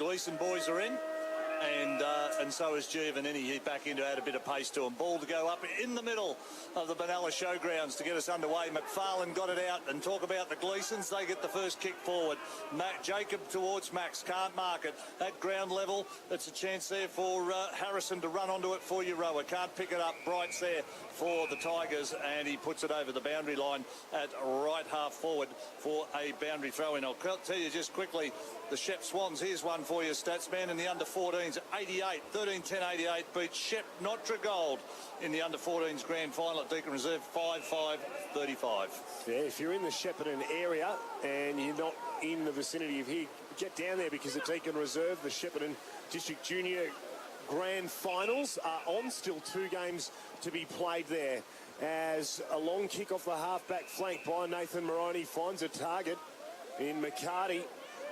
Gleeson boys are in. And so is Giovanni. He's back in to add a bit of pace to him. Ball to go up in the middle of the Benalla Showgrounds to get us underway. McFarlane got it out, and talk about the Gleesons. They get the first kick forward. Jacob towards Max, can't mark it. At ground level, it's a chance there for Harrison to run onto it for Euroa. Can't pick it up. Bright's there for the Tigers, and he puts it over the boundary line at right half forward for a boundary throw-in. I'll tell you just quickly, the Shep Swans, here's one for you, Statsman, in the under-14s, 88, 13-10-88, beat Shep Notre-Gold in the under-14s grand final at Deakin Reserve, 5-5-35. Yeah, if you're in the Shepparton area and you're not in the vicinity of here, get down there, because at Deakin Reserve, the Shepparton District Junior Grand Finals are on. Still 2 games to be played there, as a long kick off the half-back flank by Nathan Moroney finds a target in McCarty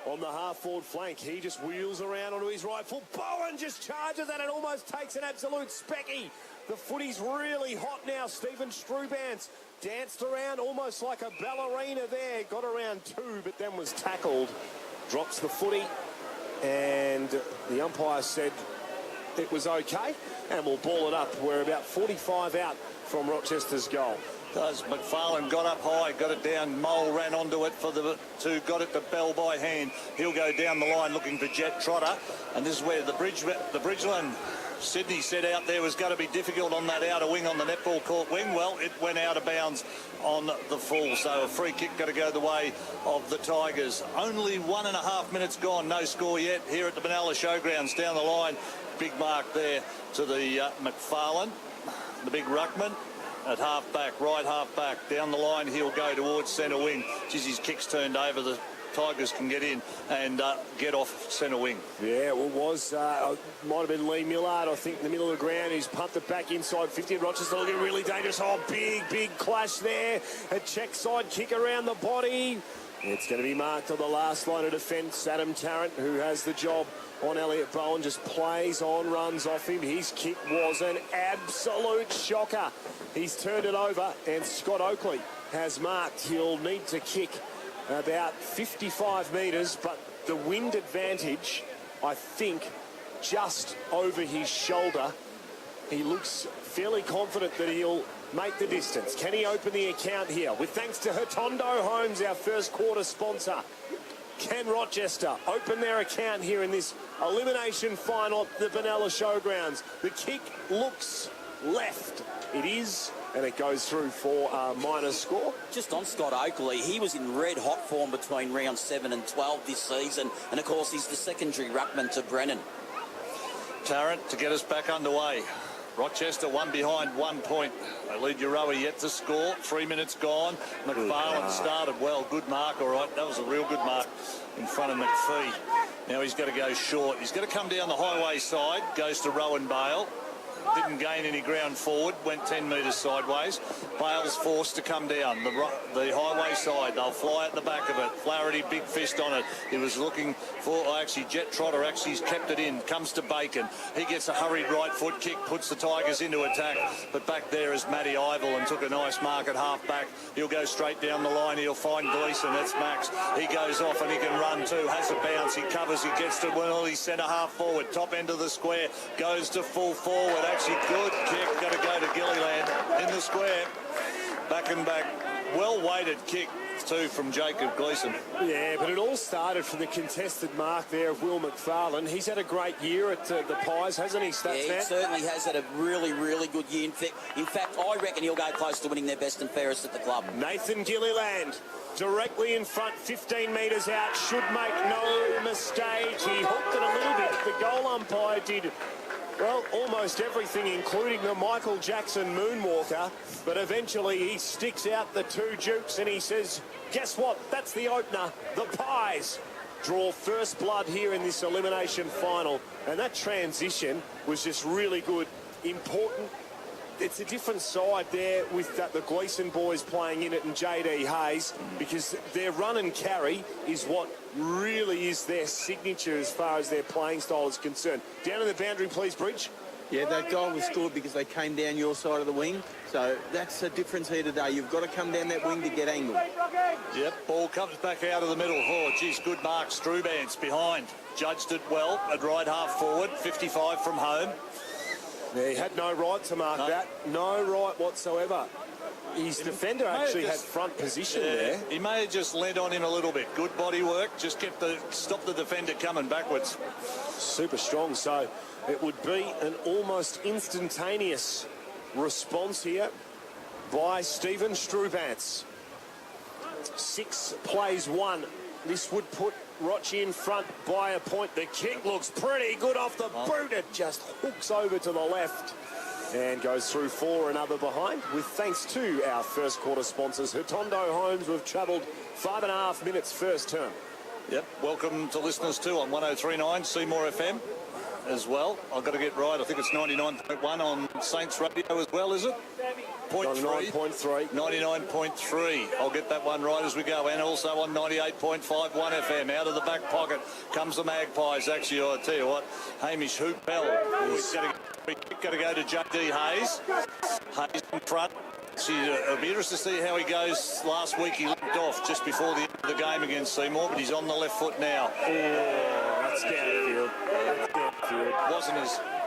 on the half-forward flank. He just wheels around onto his right foot. Bowen just charges and it almost takes an absolute specky. The footy's really hot now. Stephen Strubance danced around almost like a ballerina there. Got around 2, but then was tackled. Drops the footy, and the umpire said it was okay, and we'll ball it up. We're about 45 out from Rochester's goal. McFarlane got up high, got it down. Mole ran onto it for the 2, got it to Bell by hand. He'll go down the line looking for Jet Trotter, and this is where the Bridgeland Sydney set out there was going to be difficult on that outer wing on the netball court wing. Well, it went out of bounds on the full, so a free kick got to go the way of the Tigers. Only 1.5 minutes gone, no score yet here at the Benalla Showgrounds. Down the line, big mark there to the McFarlane, the big ruckman. At half-back, right half-back, down the line, he'll go towards centre wing. Geez, his kick's turned over. The Tigers can get in and get off centre wing. Yeah, well, might have been Lee Millard, I think, in the middle of the ground. He's pumped it back inside 50. Rochester looking really dangerous. Oh, big clash there. A check side kick around the body. It's going to be marked on the last line of defence. Adam Tarrant, who has the job on Elliot Bowen, just plays on, runs off him. His kick was an absolute shocker. He's turned it over, and Scott Oakley has marked. He'll need to kick about 55 metres, but the wind advantage, I think, just over his shoulder. He looks fairly confident that he'll make the distance. Can he open the account here? With thanks to Hotondo Homes, our first quarter sponsor. Can Rochester open their account here in this elimination final at the Benalla Showgrounds? The kick looks left. It is, and it goes through for a minor score. Just on Scott Oakley, he was in red-hot form between round 7 and 12 this season, and of course he's the secondary ruckman to Brennan. Tarrant to get us back underway. Rochester 1 behind 1 point. They lead Euroa yet to score. 3 minutes gone. McFarlane started well. Good mark, all right. That was a real good mark in front of McPhee. Now he's got to go short. He's got to come down the highway side. Goes to Rowan Bale. Didn't gain any ground forward, went 10 metres sideways. Bale's forced to come down the highway side. They'll fly at the back of it. Flaherty, big fist on it. He was looking for, actually, Jet Trotter actually has kept it in. Comes to Bacon. He gets a hurried right foot kick, puts the Tigers into attack. But back there is Matty Ivel and took a nice mark at half back. He'll go straight down the line. He'll find Gleeson. That's Max. He goes off and he can run too. Has a bounce. He covers. He gets to Willie, centre half forward. Top end of the square. Goes to full forward. Actually, good kick. Got to go to Gilliland in the square. Back and back. Well-weighted kick, too, from Jacob Gleeson. Yeah, but it all started from the contested mark there of Will McFarlane. He's had a great year at the Pies, hasn't he, Statsman? Yeah, he certainly has had a really, really good year. In fact, I reckon he'll go close to winning their best and fairest at the club. Nathan Gilliland, directly in front, 15 metres out, should make no mistake. He hooked it a little bit. The goal umpire did, well, almost everything, including the Michael Jackson moonwalker. But eventually he sticks out the 2 jukes and he says, guess what? That's the opener. The Pies draw first blood here in this elimination final. And that transition was just really good, important. It's a different side there with the Gleeson boys playing in it and JD Hayes, because their run and carry is what really is their signature as far as their playing style is concerned. Down in the boundary, please, Bridge. Yeah, that goal was scored because they came down your side of the wing. So that's the difference here today. You've got to come down that wing to get angle. Yep, ball comes back out of the middle. Oh, geez, good mark. Strubance behind. judged it well at right half forward, 55 from home. Yeah, he had no right to mark that. No right whatsoever. His defender actually had front position there. He may have just lent on him a little bit. Good body work, just stopped the defender coming backwards. Super strong, so it would be an almost instantaneous response here by Stephen Strubantz. 6 plays 1. This would put Rochi in front by a point. The kick looks pretty good off the boot. It just hooks over to the left and goes through 4, another behind. With thanks to our first quarter sponsors, Hotondo Homes. We've travelled 5.5 minutes first term. Yep. Welcome to listeners too on 103.9 Seymour FM as well. I've got to get right. I think it's 99.1 on Saints Radio as well, is it? 99.3. 99.3. I'll get that one right as we go. And also on 98.5 1 FM. Out of the back pocket comes the Magpies. Actually, I tell you what, Hamish Hoopbell. He's got to go to J.D. Hayes. Hayes in front. It'll be interesting to see how he goes. Last week he limped off just before the end of the game against Seymour, but he's on the left foot now. Oh, that's downfield.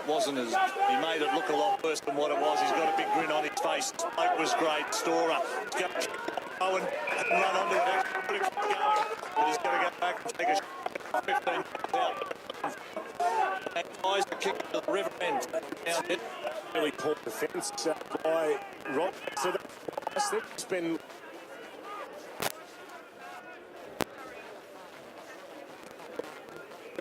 Wasn't as he made it look a lot worse than what it was. He's got a big grin on his face. Smoke was great. Storer. He's going to go and run onto it. But he's got to go back and take a shot. 15 out. And guys are kicked to the river end. Down it. Really poor defence by Rochester. It's been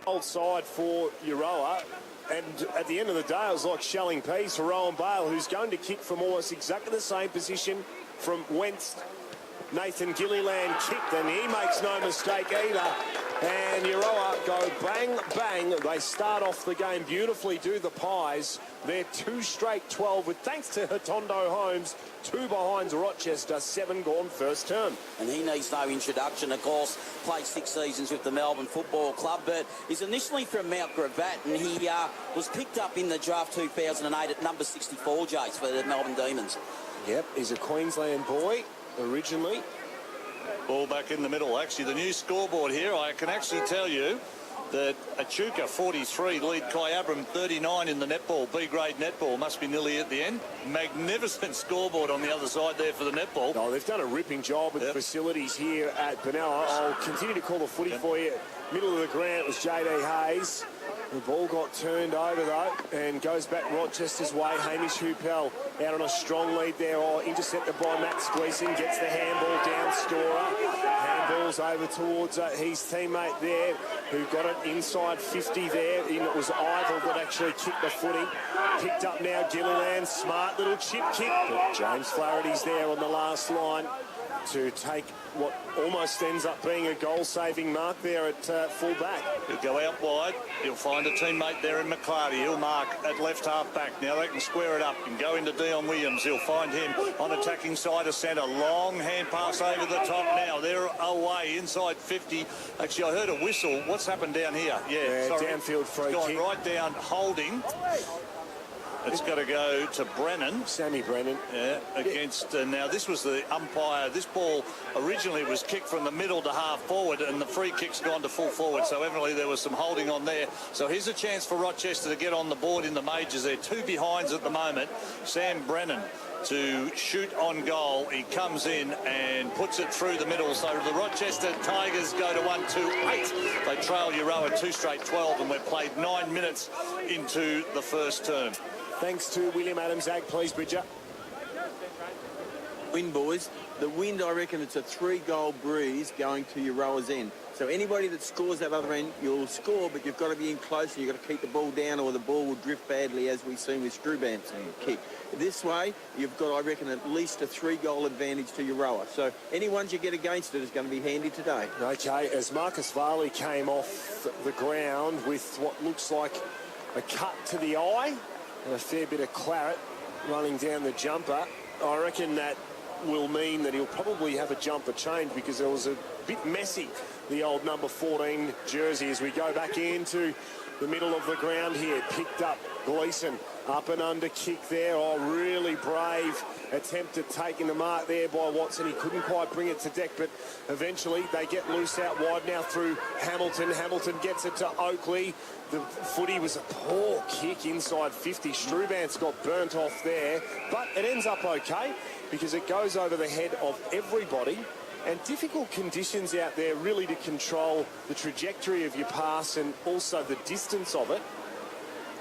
old side for Euroa, and at the end of the day it was like shelling peas for Rowan Bale, who's going to kick from almost exactly the same position from whence Nathan Gilliland kicked, and he makes no mistake either. And Euroa go bang, bang. They start off the game beautifully, do the Pies. They're 2 straight 12 with thanks to Hotondo Homes. 2 behind Rochester, 7 gone first term. And he needs no introduction, of course. Played 6 seasons with the Melbourne Football Club, but he's initially from Mount Gravatt, and he was picked up in the draft 2008 at number 64, Jace, for the Melbourne Demons. Yep, he's a Queensland boy originally. Ball back in the middle. Actually, the new scoreboard here, I can actually tell you that Echuca 43 lead Kai Abram 39 in the netball, B-grade netball. Must be nearly at the end. Magnificent scoreboard on the other side there for the netball. Oh, they've done a ripping job with facilities here at Benalla. I'll continue to call the footy for you. Middle of the ground, it was J.D. Hayes. The ball got turned over, though, and goes back Rochester's way. Hamish Hoopel out on a strong lead there. Intercepted by Matt Squeezing. Gets the handball down, Storer. Handballs over towards his teammate there, who got it inside 50 there. It was Ivel that actually kicked the footy. Picked up now Gilliland. Smart little chip kick. But James Flaherty's there on the last line to take what almost ends up being a goal-saving mark there at full-back. He'll go out wide. He'll find a teammate there in McClarty. He'll mark at left half-back. Now they can square it up and go into Dion Williams. He'll find him on attacking side of centre. Long hand pass over the top now. They're away inside 50. Actually, I heard a whistle. What's happened down here? Yeah, sorry. Downfield free kick. kick. Right down, holding. It's got to go to Brennan. Sammy Brennan. Yeah, against... now, this was the umpire. This ball originally was kicked from the middle to half forward, and the free kick's gone to full forward, so evidently there was some holding on there. So here's a chance for Rochester to get on the board in the majors. They're 2 behinds at the moment. Sam Brennan to shoot on goal. He comes in and puts it through the middle. So the Rochester Tigers go to 1-2-8. They trail Euroa 2 straight 12, and we've played 9 minutes into the first term. Thanks to William Adams Ag, please, Bridger. Wind, boys. The wind, I reckon it's a 3-goal breeze going to Euroa's end. So anybody that scores that other end, you'll score, but you've got to be in close and you've got to keep the ball down or the ball will drift badly, as we've seen with Strubant's kick. This way, you've got, I reckon, at least a 3-goal advantage to Euroa. So any ones you get against it is going to be handy today. Okay, as Marcus Varley came off the ground with what looks like a cut to the eye and a fair bit of claret running down the jumper, I reckon that will mean that he'll probably have a jumper change, because there was a bit messy, the old number 14 jersey, as we go back into the middle of the ground here. Picked up Gleeson, up and under kick there. Oh, really brave attempt at taking the mark there by Watson. He couldn't quite bring it to deck, but eventually they get loose out wide now through Hamilton. Hamilton gets it to Oakley. The footy was a poor kick inside 50. Strubant's got burnt off there, but it ends up okay because it goes over the head of everybody. And difficult conditions out there really to control the trajectory of your pass and also the distance of it.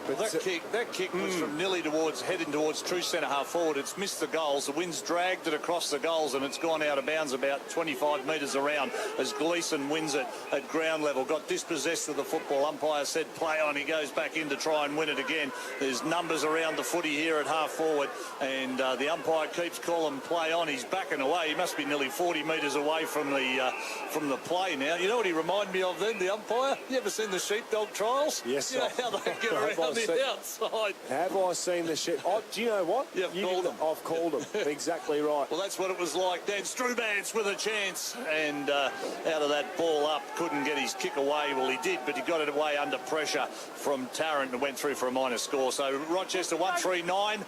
But that kick was from nearly heading towards true centre half forward. It's missed the goals. The wind's dragged it across the goals and it's gone out of bounds about 25 metres around as Gleeson wins it at ground level. Got dispossessed of the football. Umpire said play on. He goes back in to try and win it again. There's numbers around the footy here at half forward and the umpire keeps calling play on. He's backing away. He must be nearly 40 metres away from the play now. You know what he reminded me of then, the umpire? You ever seen the sheepdog trials? Yes. You know how they get around the outside. Have I seen the shit? Oh, do you know what? You've called him. I've called him. Exactly right. Well, that's what it was like then. Strubant's with a chance and out of that ball up, couldn't get his kick away. Well, he did, but he got it away under pressure from Tarrant and went through for a minor score. So Rochester 1-3-9,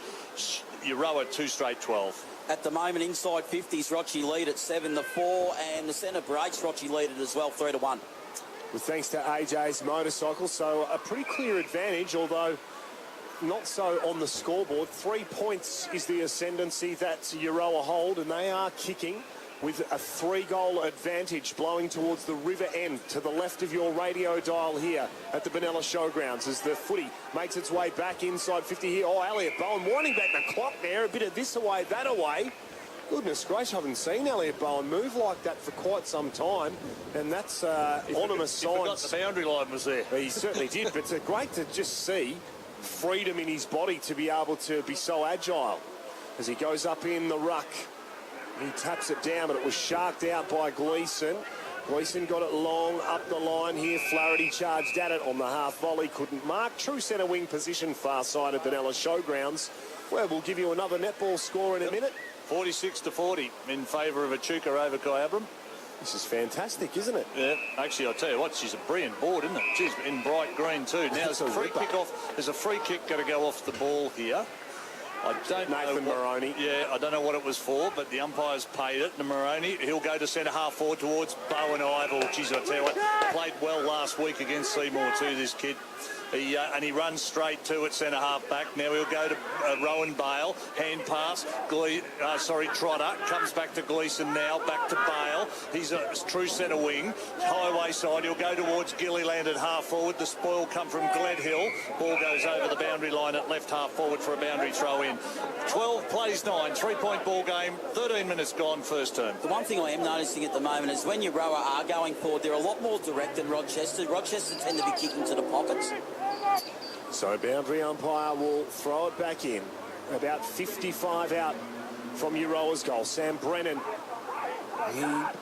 Euroa 2 straight 12. At the moment, inside 50s, Rochi lead at 7-4, and the centre breaks, Rochi lead it as well, 3-1. Well, thanks to AJ's motorcycle, so a pretty clear advantage, although not so on the scoreboard. 3 points is the ascendancy that Euroa hold, and they are kicking with a 3-goal advantage blowing towards the river end to the left of your radio dial here at the Benalla Showgrounds as the footy makes its way back inside 50 here. Oh, Elliot Bowen winding back the clock there. A bit of this away, that away. Goodness gracious, I haven't seen Elliot Bowen move like that for quite some time, and that's ominous signs. He forgot the boundary line was there. He certainly did, but it's great to just see freedom in his body to be able to be so agile as he goes up in the ruck. He taps it down, but it was sharked out by Gleeson. Gleeson got it long up the line here. Flaherty charged at it on the half volley, couldn't mark. True centre wing position, far side of Benalla Showgrounds. Well, we'll give you another netball score in a minute. 46-40 in favour of Echuca over Kyabram. This is fantastic, isn't it? Yeah, actually, I'll tell you what, she's a brilliant board, isn't it? She's in bright green too. Now there's a free kick off. There's a free kick going to go off the ball here. I don't Nathan know Moroney. Yeah, I don't know what it was for, but the umpire's paid it. And Moroney, he'll go to centre half forward towards Bowen Ivel. Geez, I tell you what, played well last week against Seymour too, this kid. And he runs straight to it, centre half back. Now he'll go to Rowan Bale. Hand pass. Trotter comes back to Gleeson now. Back to Bale. He's a true centre wing. Highway side. He'll go towards Gilliland at half forward. The spoil come from Gledhill. Ball goes over the boundary line at left half forward for a boundary throw in. 12 plays 9. 3-point ball game. 13 minutes gone first term. The one thing I am noticing at the moment is when Euroa are going forward, they're a lot more direct than Rochester. Rochester tend to be kicking to the pockets. So boundary umpire will throw it back in. About 55 out from Euroa's goal. Sam Brennan, he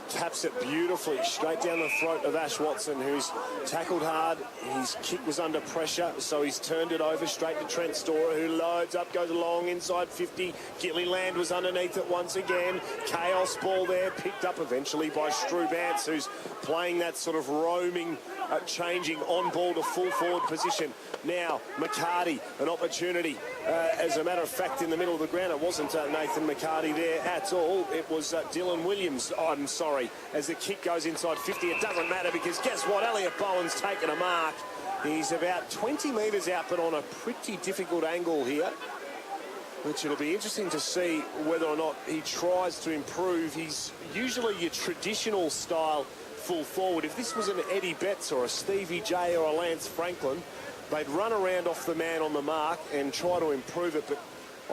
taps it beautifully straight down the throat of Ash Watson, who's tackled hard. His kick was under pressure, so he's turned it over straight to Trent Storer, who loads up, goes along inside 50. Gilliland was underneath it once again. Chaos ball there, picked up eventually by Strubantz, who's playing that sort of roaming, changing on ball to full forward position. Now McCarty, an opportunity. As a matter of fact, in the middle of the ground, it wasn't Nathan McCarty there at all. It was Dylan Williams. Oh, I'm sorry. As the kick goes inside 50, it doesn't matter because guess what? Elliot Bowen's taken a mark. He's about 20 metres out, but on a pretty difficult angle here, which it'll be interesting to see whether or not he tries to improve. He's usually your traditional style full forward. If this was an Eddie Betts or a Stevie J or a Lance Franklin, they'd run around off the man on the mark and try to improve it. But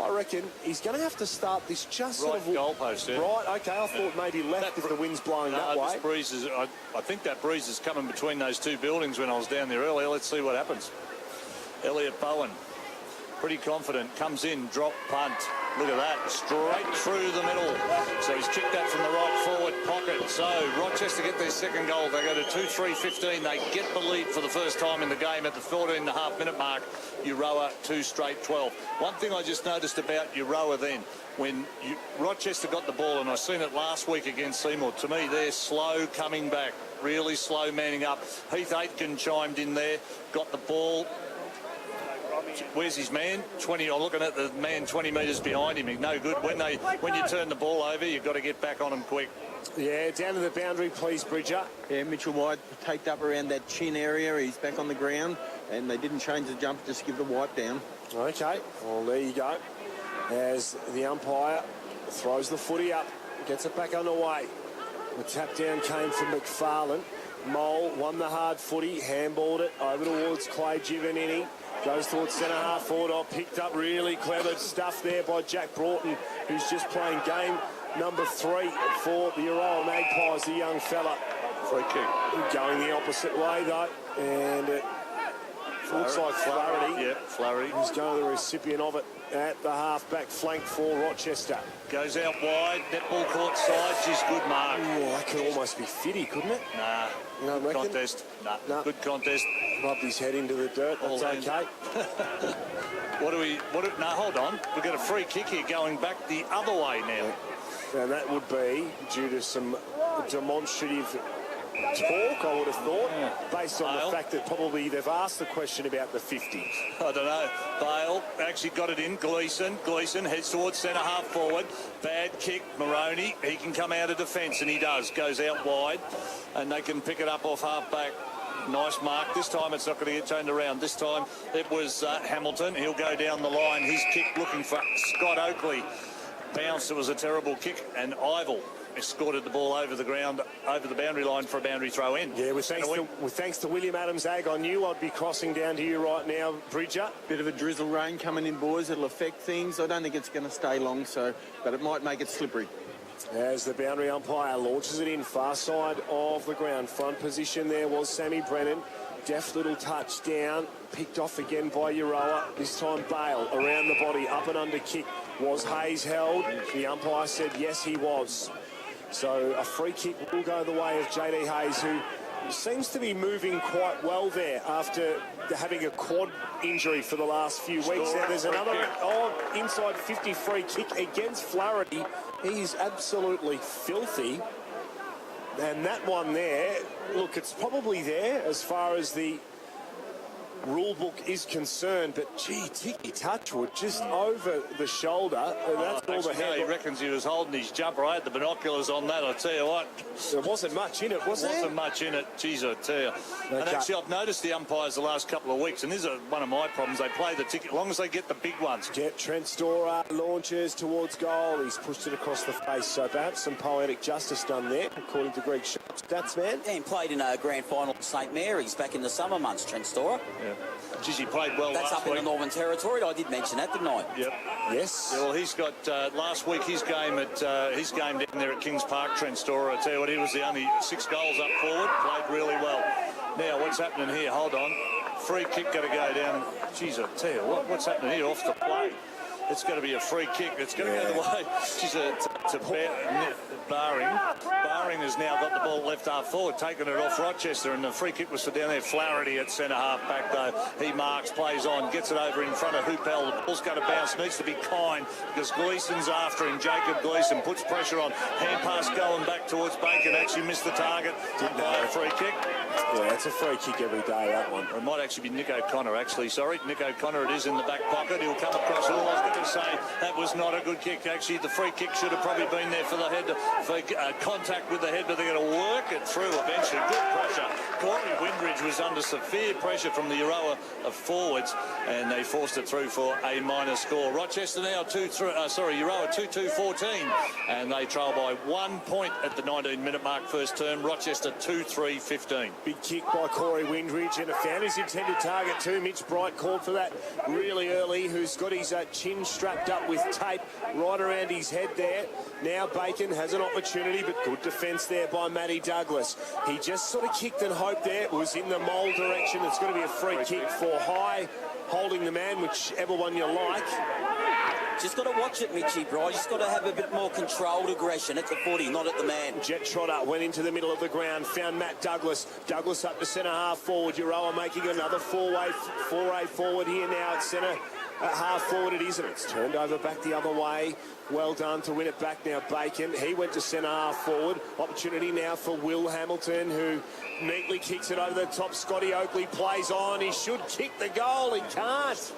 I reckon he's going to have to start this just right sort of... goalpost, yeah. Right, OK, I thought maybe left if the wind's blowing that way. This breeze is, I think that breeze is coming between those two buildings when I was down there earlier. Let's see what happens. Elliot Bowen, pretty confident, comes in, drop, punt. Look at that, straight through the middle. So he's kicked that from the right forward pocket. So Rochester get their second goal. They go to 2-3-15. They get the lead for the first time in the game at the 14.5-minute mark. Euroa 2 straight 12. One thing I just noticed about Euroa then, when Rochester got the ball, and I seen it last week against Seymour, to me they're slow coming back, really slow manning up. Heath Aitken chimed in there, got the ball. Where's his man? 20. I'm looking at the man 20 metres behind him. He's no good. When you turn the ball over, you've got to get back on him quick. Yeah, down to the boundary, please, Bridger. Yeah, Mitchell White taped up around that chin area. He's back on the ground, and they didn't change the jump, just give the wipe down. Okay, well, there you go. As the umpire throws the footy up, gets it back underway. The tap down came from McFarlane. Mole won the hard footy, handballed it over towards Clay Giovannini. Goes towards centre-half forward. Picked up really clever stuff there by Jack Broughton, who's just playing game number 3 for the Euroa Magpies, the young fella. Free kick. Going the opposite way, though. And it looks like Flaherty. Yeah, Flaherty. Who's going the recipient of it at the half-back flank for Rochester. Goes out wide, netball court side. She's good mark. Ooh, that could almost be fitty, couldn't it? Nah, You don't good reckon? contest. Nah, No. good contest. Rubbed his head into the dirt. That's All okay. No, hold on. We've got a free kick here going back the other way now. And that would be due to some demonstrative talk, I would have thought, based on Bale. the fact that probably they've asked the question about the 50. I don't know. Bale actually got it in. Gleeson heads towards centre-half forward. Bad kick. Moroney, he can come out of defence, and he does. Goes out wide, and they can pick it up off half-back. Nice mark. This time it's not going to get turned around. This time it was Hamilton. He'll go down the line. He's kicked looking for Scott Oakley. Bounced. It was a terrible kick, and Ivel escorted the ball over the ground, over the boundary line for a boundary throw in. Yeah, with thanks to William Adams Ag, I knew I'd be crossing down to you right now, Bridger. Bit of a drizzle rain coming in, boys. It'll affect things. I don't think it's going to stay long, but it might make it slippery. As the boundary umpire launches it in, far side of the ground. Front position there was Sammy Brennan. Deft little touch down, picked off again by Euroa. This time Bale around the body, up and under kick. Was Hayes held? The umpire said yes, he was. So a free kick will go the way of JD Hayes, who seems to be moving quite well there after having a quad injury for the last few weeks. Now there's another inside 50 free kick against Flaherty. He's absolutely filthy. And that one there, look, it's probably there as far as the rule book is concerned, but gee, Tiki Touchwood just over the shoulder, and that's all the Actually, no, he head. reckons he was holding his jumper. I had the binoculars on that, I tell you what. There wasn't much in it, was there? Wasn't much in it, geez, I tell you. And Okay. actually, I've noticed the umpires the last couple of weeks, and this is one of my problems. They play the ticket, as long as they get the big ones. Trent Storer launches towards goal. He's pushed it across the face, so perhaps some poetic justice done there, according to Greg Shots. That's man. And played in a grand final at St Mary's back in the summer months, Trent Storer. Yeah. Geez, he played well That's last up in week. the Northern Territory. I did mention that, didn't I? Yep. Yes. Yeah, well, he's got last week his game down there at Kings Park, Trent Storer. I tell you what, he was the only 6 goals up forward. Played really well. Now, what's happening here? Hold on. Free kick got to go down. Geez, I tell you what, what's happening here off the play? It's going to be a free kick. It's going to go the way. Geez, to Barring. Barring has now got the ball left half forward, taking it off Rochester, and the free kick was for down there. Flaherty at centre half back though. He marks, plays on, gets it over in front of Hoopel. The ball's going to bounce. Needs to be kind because Gleeson's after him. Jacob Gleeson puts pressure on. Hand pass going back towards Bacon. Actually missed the target. Didn't know. Free kick. Yeah, it's a free kick every day, that one. Or it might actually be Nick O'Connor, actually. Sorry, Nick O'Connor, it is in the back pocket. He'll come across. All I was going to say, that was not a good kick. Actually, the free kick should have probably been there for the head, for contact with the head, but they're going to work it through eventually. Good pressure. Corey Windridge was under severe pressure from the Euroa of forwards, and they forced it through for a minor score. Rochester now Euroa 2-2-14, and they trail by 1 point at the 19-minute mark first term. Rochester 2-3-15. Big kick by Corey Windridge, and a found his intended target too. Mitch Bright called for that really early, who's got his chin strapped up with tape right around his head there. Now Bacon has an opportunity, but good defence there by Matty Douglas. He just sort of kicked and hoped there. It was in the mole direction. It's going to be a free kick for High, holding the man, whichever one you like. Just got to watch it, Mitchy Bright. Just got to have a bit more controlled aggression at the footy, not at the man. Jet Trotter went into the middle of the ground, found Matt Douglas. Douglas up to centre half forward. Euroa making another foray forward here now at centre. Half forward it is, and it's turned over back the other way. Well done to win it back now, Bacon. He went to centre half forward. Opportunity now for Will Hamilton, who neatly kicks it over the top. Scotty Oakley plays on. He should kick the goal. He can't.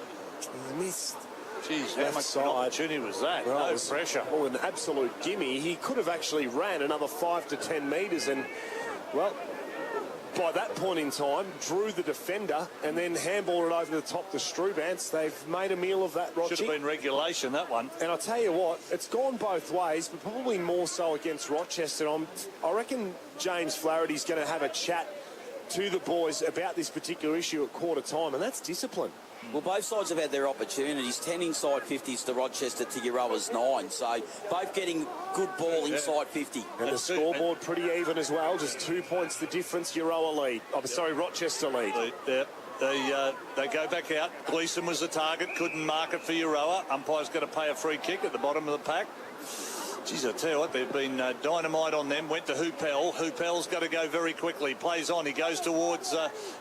He missed. Jeez, how much of an opportunity was that? Well, no pressure. Oh, an absolute gimme. He could have actually ran another 5 to 10 metres and, well, by that point in time, drew the defender and then handballed it over the top to Strubance. They've made a meal of that, Rochi. Should have been regulation, that one. And I'll tell you what, it's gone both ways, but probably more so against Rochester. I reckon James Flaherty's going to have a chat to the boys about this particular issue at quarter time, and that's discipline. Well, both sides have had their opportunities. 10 inside 50s to Rochester, to Euroa's 9. So both getting good ball inside 50. And the scoreboard pretty even as well. Just 2 points the difference. Euroa lead. Oh, sorry, Rochester lead. They go back out. Gleeson was the target. Couldn't mark it for Euroa. Umpire's going to pay a free kick at the bottom of the pack. Geez, I tell you what, they've been dynamite on them. Went to Hoopel. Hoopel's got to go very quickly. Plays on. He goes towards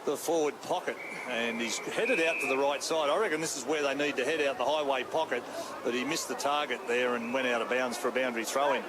the forward pocket. And he's headed out to the right side. I reckon this is where they need to head out, the highway pocket. But he missed the target there and went out of bounds for a boundary throw-in.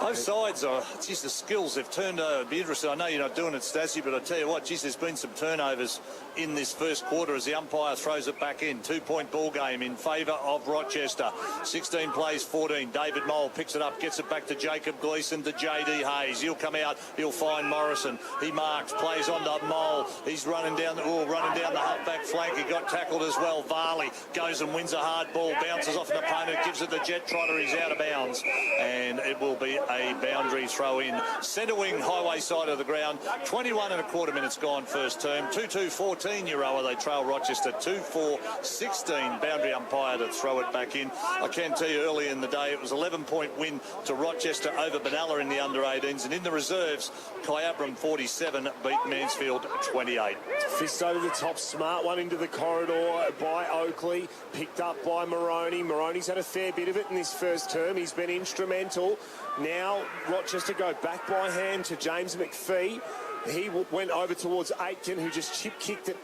Both sides are, geez, the skills they've turned over. It'd be interesting. I know you're not doing it, Stacey, but I tell you what, geez, there's been some turnovers in this first quarter as the umpire throws it back in. 2-point ball game in favour of Rochester. 16 plays 14. David Mole picks it up, gets it back to Jacob Gleeson to JD Hayes. He'll come out, he'll find Morrison. He marks, plays on to Mole. He's running down the halfback flank. He got tackled as well. Varley goes and wins a hard ball, bounces off an opponent, gives it to Jet Trotter. He's out of bounds, and it will be a boundary throw in. Centre wing, highway side of the ground. 21 and a quarter minutes gone first term. 2-2-14 Euroa. They trail Rochester 2-4-16. Boundary umpire to throw it back in. I can tell you early in the day it was 11-point win to Rochester over Benalla in the under-18s, and in the reserves Kyabram 47 beat Mansfield 28. Fist over the top, smart one into the corridor by Oakley, picked up by Moroney. Moroney's had a fair bit of it in this first term. He's been instrumental. Now Rochester go back by hand to James McPhee. He went over towards Aitken, who just chip-kicked it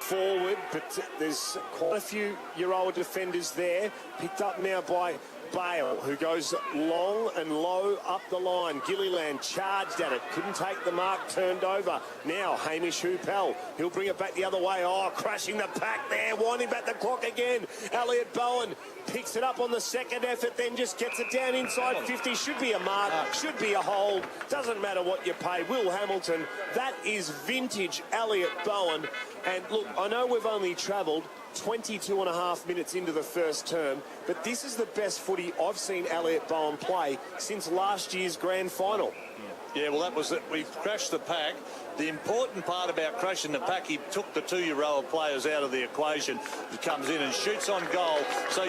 forward, but there's quite a few Euroa defenders there. Picked up now by Bale, who goes long and low up the line. Gilliland charged at it, couldn't take the mark, turned over. Now Hamish Hoopel, he'll bring it back the other way. Oh, crashing the pack there, winding back the clock again. Elliot Bowen picks it up on the second effort, then just gets it down inside 50. Should be a mark, should be a hold. Doesn't matter what you pay. Will Hamilton, that is vintage Elliot Bowen. And look, I know we've only travelled 22 and a half minutes into the first term, but this is the best footy I've seen Elliot Bowen play since last year's grand final. Yeah, well, that was it. We crashed the pack. The important part about crashing the pack, he took the 2 Euroa players out of the equation. He comes in and shoots on goal. So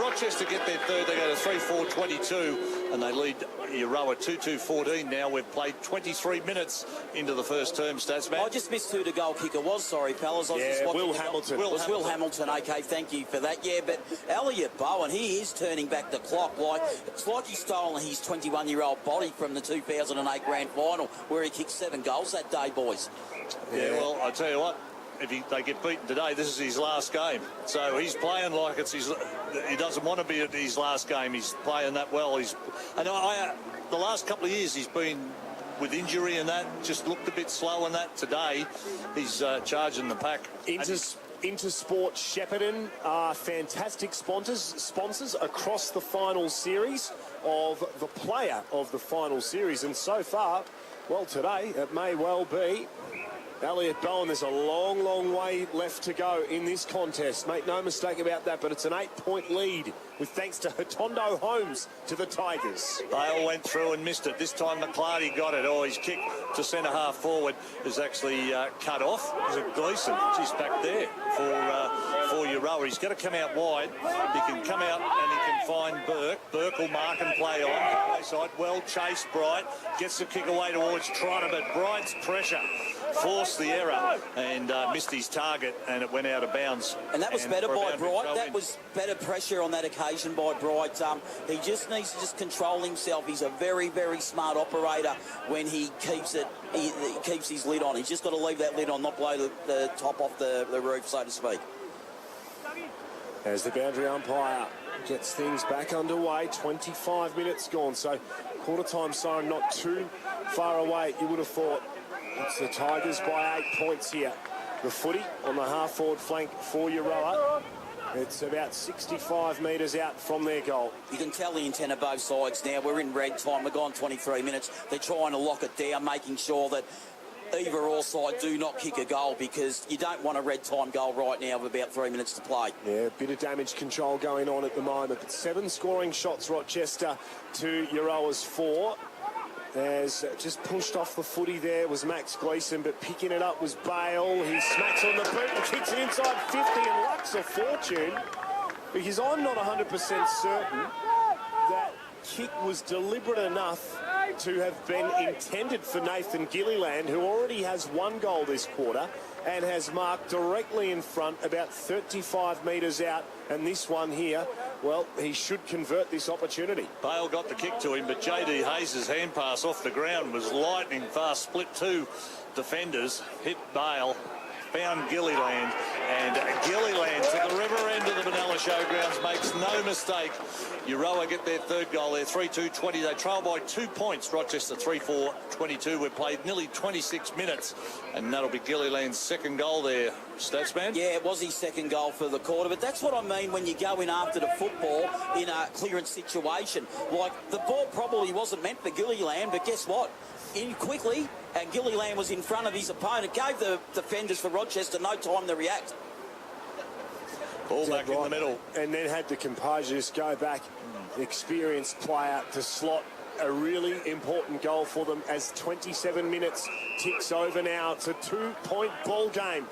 Rochester get their third. They go to 3-4-22, and they lead Euroa 2-2-14. Now we've played 23 minutes into the first term, Stats man. I just missed who the goal kicker was. Sorry, fellas. Will Hamilton. Will Hamilton. Okay, thank you for that. Yeah, but Elliot Bowen, he is turning back the clock. It's like he's stolen his 21-year-old body from the 2008 grand final, where he kicked 7 goals that day, boys. Yeah, well, I tell you what, if they get beaten today, this is his last game. So he's playing like it's his. He doesn't want to be at his last game. He's playing that well. The last couple of years he's been with injury and that, just looked a bit slow in that. Today he's charging the pack. Intersport Shepparton are fantastic sponsors across the final series of the player of the final series, and so far, well, today it may well be Elliot Bowen, there's a long, long way left to go in this contest. Make no mistake about that, but it's an 8-point lead with thanks to Hatondo Holmes to the Tigers. Bale went through and missed it. This time McClarty got it. Oh, his kick to centre half forward is actually cut off. Is it Gleeson? She's back there for Euroa. He's got to come out wide. He can come out and he can find Burke. Burke will mark and play on. Side. Well chased, Bright. Gets the kick away towards Trotter, but Bright's pressure forced the error and missed his target, and it went out of bounds. And that was better by Bright. That was better pressure on that occasion by Bright. He just needs to just control himself. He's a very, very smart operator when he keeps it. He keeps his lid on. He's just got to leave that lid on, not blow the top off the roof, so to speak. As the boundary umpire gets things back underway, 25 minutes gone, so quarter time siren not too far away, you would have thought. It's the Tigers by 8 points here. The footy on the half-forward flank for Euroa. It's about 65 metres out from their goal. You can tell the intent of both sides now. We're in red time. We're gone 23 minutes. They're trying to lock it down, making sure that either or side do not kick a goal, because you don't want a red time goal right now with about 3 minutes to play. Yeah, a bit of damage control going on at the moment. But 7 scoring shots, Rochester to Euroa's 4. As just pushed off the footy there was Max Gleeson, but picking it up was Bale. He smacks on the boot and kicks it inside 50 and lucks a fortune, because I'm not 100% certain that kick was deliberate enough to have been intended for Nathan Gilliland, who already has 1 goal this quarter and has marked directly in front about 35 metres out. And this one here, well, he should convert this opportunity. Bale got the kick to him, but J.D. Hayes' hand pass off the ground was lightning fast. Split 2 defenders, hit Bale, found Gilliland, and Gilliland to the river end of the Benalla Showgrounds makes no mistake. Euroa get their 3rd goal there, 3-2-20. They trail by 2 points. Rochester 3-4-22. We've played nearly 26 minutes, and that'll be Gilliland's 2nd goal there. Statsman? Yeah, it was his 2nd goal for the quarter, but that's what I mean when you go in after the football in a clearance situation. Like, the ball probably wasn't meant for Gilliland, but guess what? In quickly, and Gilliland was in front of his opponent. Gave the defenders for Rochester no time to react. Ball back in the middle. And then had the composure just go back. Experienced player to slot a really important goal for them as 27 minutes ticks over now. It's a 2-point ball game.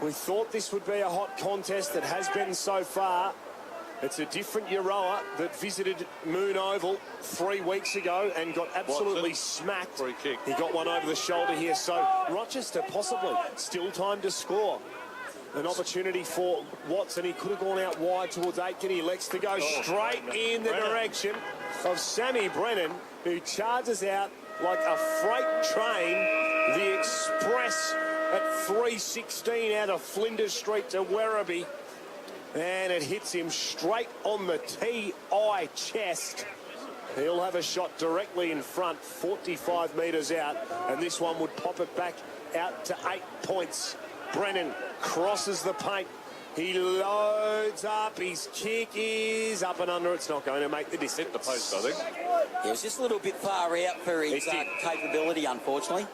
We thought this would be a hot contest. That has been so far. It's a different Euroa that visited Moon Oval 3 weeks ago and got absolutely smacked. Free kick. He got one over the shoulder here. So Rochester possibly still time to score. An opportunity for Watson. He could have gone out wide towards Aitken. He elects to go straight in the direction of Sammy Brennan, who charges out like a freight train. The express at 3:16 out of Flinders Street to Werribee. And it hits him straight on the TI chest. He'll have a shot directly in front, 45 metres out. And this one would pop it back out to 8 points. Brennan crosses the paint. He loads up. His kick is up and under. It's not going to make the distance. Hit the post, I think. It was just a little bit far out for his capability, unfortunately.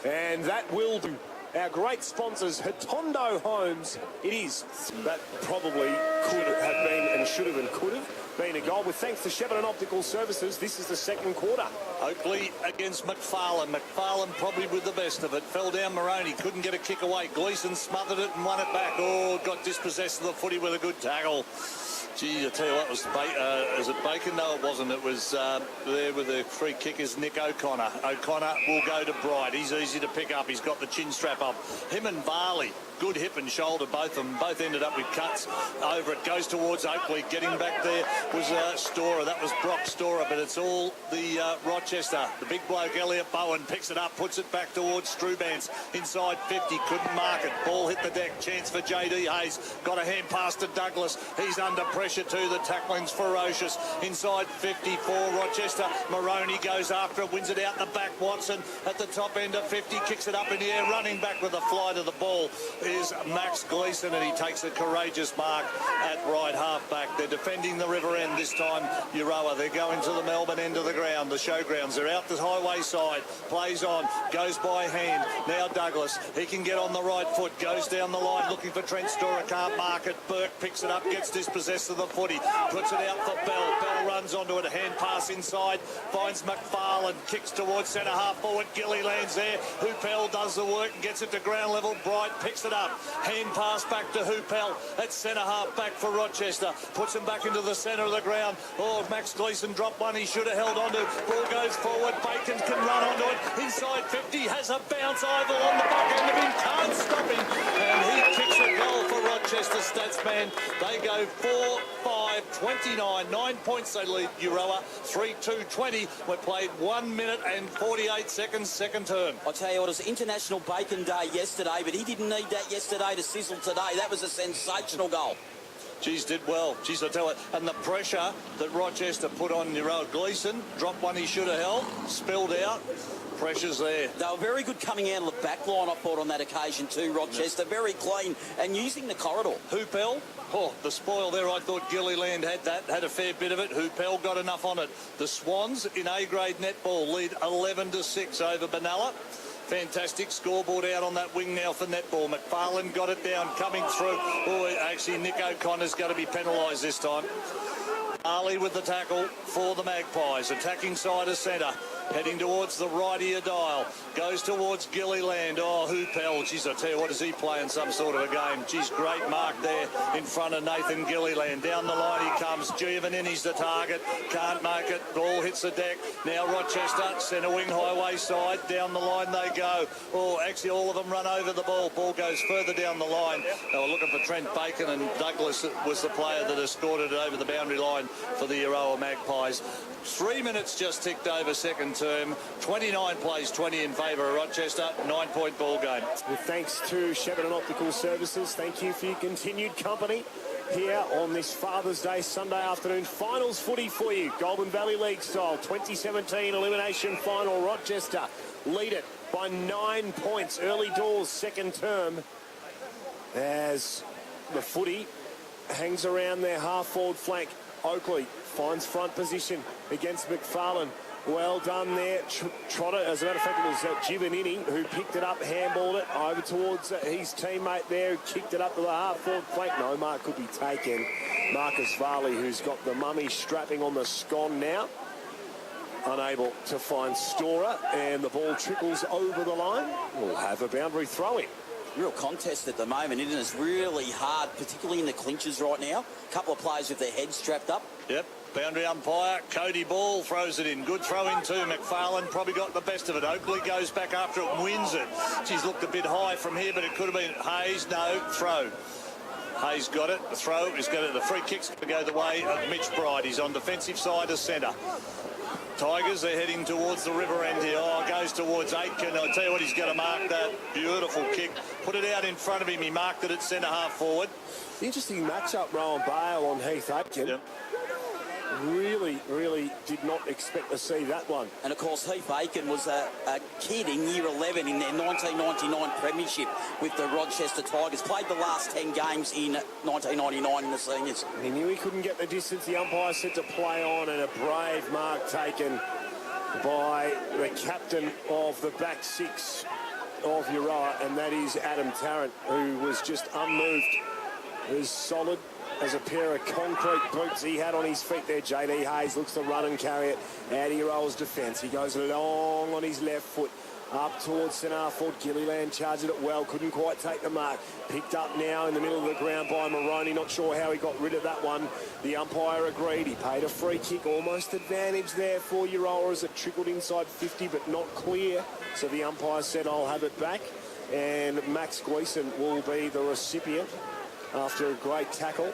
And that will do. Our great sponsors, Hatondo Homes. It is. That probably could have been and should have and could have been a goal. With thanks to Shepparton Optical Services, this is the 2nd quarter. Oakley against McFarlane. McFarlane probably with the best of it. Fell down Moroney. Couldn't get a kick away. Gleeson smothered it and won it back. Oh, got dispossessed of the footy with a good tackle. Gee, I tell you what, was it Bacon? No, it wasn't. It was there with the free kick is Nick O'Connor. O'Connor will go to Bright. He's easy to pick up. He's got the chin strap up. Him and Varley, good hip and shoulder, both of them. Both ended up with cuts over it. Goes towards Oakley. Getting back there was Storer. That was Brock Storer, but it's all the Rochester. The big bloke, Elliot Bowen, picks it up, puts it back towards Strubance. Inside 50, couldn't mark it. Ball hit the deck. Chance for J.D. Hayes. Got a hand pass to Douglas. He's under pressure. pressure too. The tackling's ferocious. Inside 54, Rochester. Maroney goes after it, wins it out the back. Watson at the top end of 50, kicks it up in the air. Running back with a fly to the ball is Max Gleeson, and he takes a courageous mark at right half back. They're defending the river end this time, Euroa. They're going to the Melbourne end of the ground, the showgrounds. They're out the highway side. Plays on, goes by hand. Now Douglas, he can get on the right foot, goes down the line looking for Trent Storer, can't mark it. Burke picks it up, gets dispossessed of the footy, puts it out for Bell. Bell runs onto it, a hand pass inside, finds McFarlane, kicks towards centre half forward. Gilliland's there. Hoopel does the work and gets it to ground level. Bright picks it up, hand pass back to Hoopel at centre half back for Rochester, puts him back into the centre of the ground. Oh, Max Gleeson dropped one he should have held onto. Ball goes forward, Bacon can run onto it, inside 50, has a bounce. Ival on the back end of him, can't stop him, and he kicks a goal for Rochester Statsman. They go 4-5-29, 9 points they lead Euroa, 3-2-20. We're played 1 minute and 48 seconds, second term. I tell you what, it was International Bacon Day yesterday, but he didn't need that yesterday to sizzle today. That was a sensational goal. Geez, did well. Geez, I tell you, and the pressure that Rochester put on Euroa. Gleeson dropped one he should have held, spilled out. Pressure's there. They were very good coming out of the back line, I thought, on that occasion too, Rochester. Very clean and using the corridor. Hoopel, oh, the spoil there. I thought Gilliland had that, had a fair bit of it. Hoopel got enough on it. The Swans in A-grade netball lead 11-6 over Benalla. Fantastic scoreboard out on that wing now for netball. McFarlane got it down, coming through. Oh, actually, Nick O'Connor's going to be penalised this time. Ali with the tackle for the Magpies. Attacking side of centre. Heading towards the right ear dial. Goes towards Gilliland. Oh, Hoopel. Geez, I tell you what, is he playing some sort of a game? Geez, great mark there in front of Nathan Gilliland. Down the line he comes. Giovannini's the target. Can't make it. Ball hits the deck. Now Rochester, centre wing, highway side. Down the line they go. Oh, actually all of them run over the ball. Ball goes further down the line. They were looking for Trent Bacon, and Douglas was the player that escorted it over the boundary line for the Euroa Magpies. 3 minutes just ticked over second term. 29 plays 20 in favour of Rochester. 9-point ball game. With thanks to Shepparton Optical Services, thank you for your continued company here on this Father's Day Sunday afternoon. Finals footy for you. Goulburn Valley League style. 2017 elimination final. Rochester lead it by 9 points. Early doors second term as the footy hangs around their half-forward flank. Oakley finds front position against McFarlane. Well done there. Trotter, as a matter of fact, it was Giovannini who picked it up, handballed it over towards his teammate there, who kicked it up to the half-forward flank. No mark could be taken. Marcus Varley, who's got the mummy strapping on the scone now, unable to find Storer, and the ball trickles over the line. We'll have a boundary throw-in. Real contest at the moment, isn't it? It's really hard, particularly in the clinches right now. A couple of players with their heads strapped up. Yep. Boundary umpire, Cody Ball throws it in. Good throw in too. McFarlane probably got the best of it. Oakley goes back after it and wins it. She's looked a bit high from here, but it could have been Hayes. No, throw. Hayes got it. The throw is going to, the free kick's going to go the way of Mitch Bright. He's on defensive side of centre. Tigers, they're heading towards the river end here. Oh, goes towards Aitken. I'll tell you what, he's going to mark that. Beautiful kick. Put it out in front of him. He marked it at centre half forward. Interesting matchup, Rowan Bale on Heath Aitken. Yep. Really did not expect to see that one. And of course, Heath Aiken was a kid in year 11 in their 1999 premiership with the Rochester Tigers. Played the last 10 games in 1999 in the seniors. He knew he couldn't get the distance. The umpire said to play on, and a brave mark taken by the captain of the back six of Euroa, and that is Adam Tarrant, who was just unmoved. Who's solid as a pair of concrete boots he had on his feet there. JD Hayes looks to run and carry it out of Euroa's defence. He goes long on his left foot up towards centre half forward. Gilliland charged it well, couldn't quite take the mark. Picked up now in the middle of the ground by Maroney. Not sure how he got rid of that one. The umpire agreed. He paid a free kick, almost advantage there for Euroa as it trickled inside 50, but not clear. So the umpire said, I'll have it back. And Max Gleeson will be the recipient after a great tackle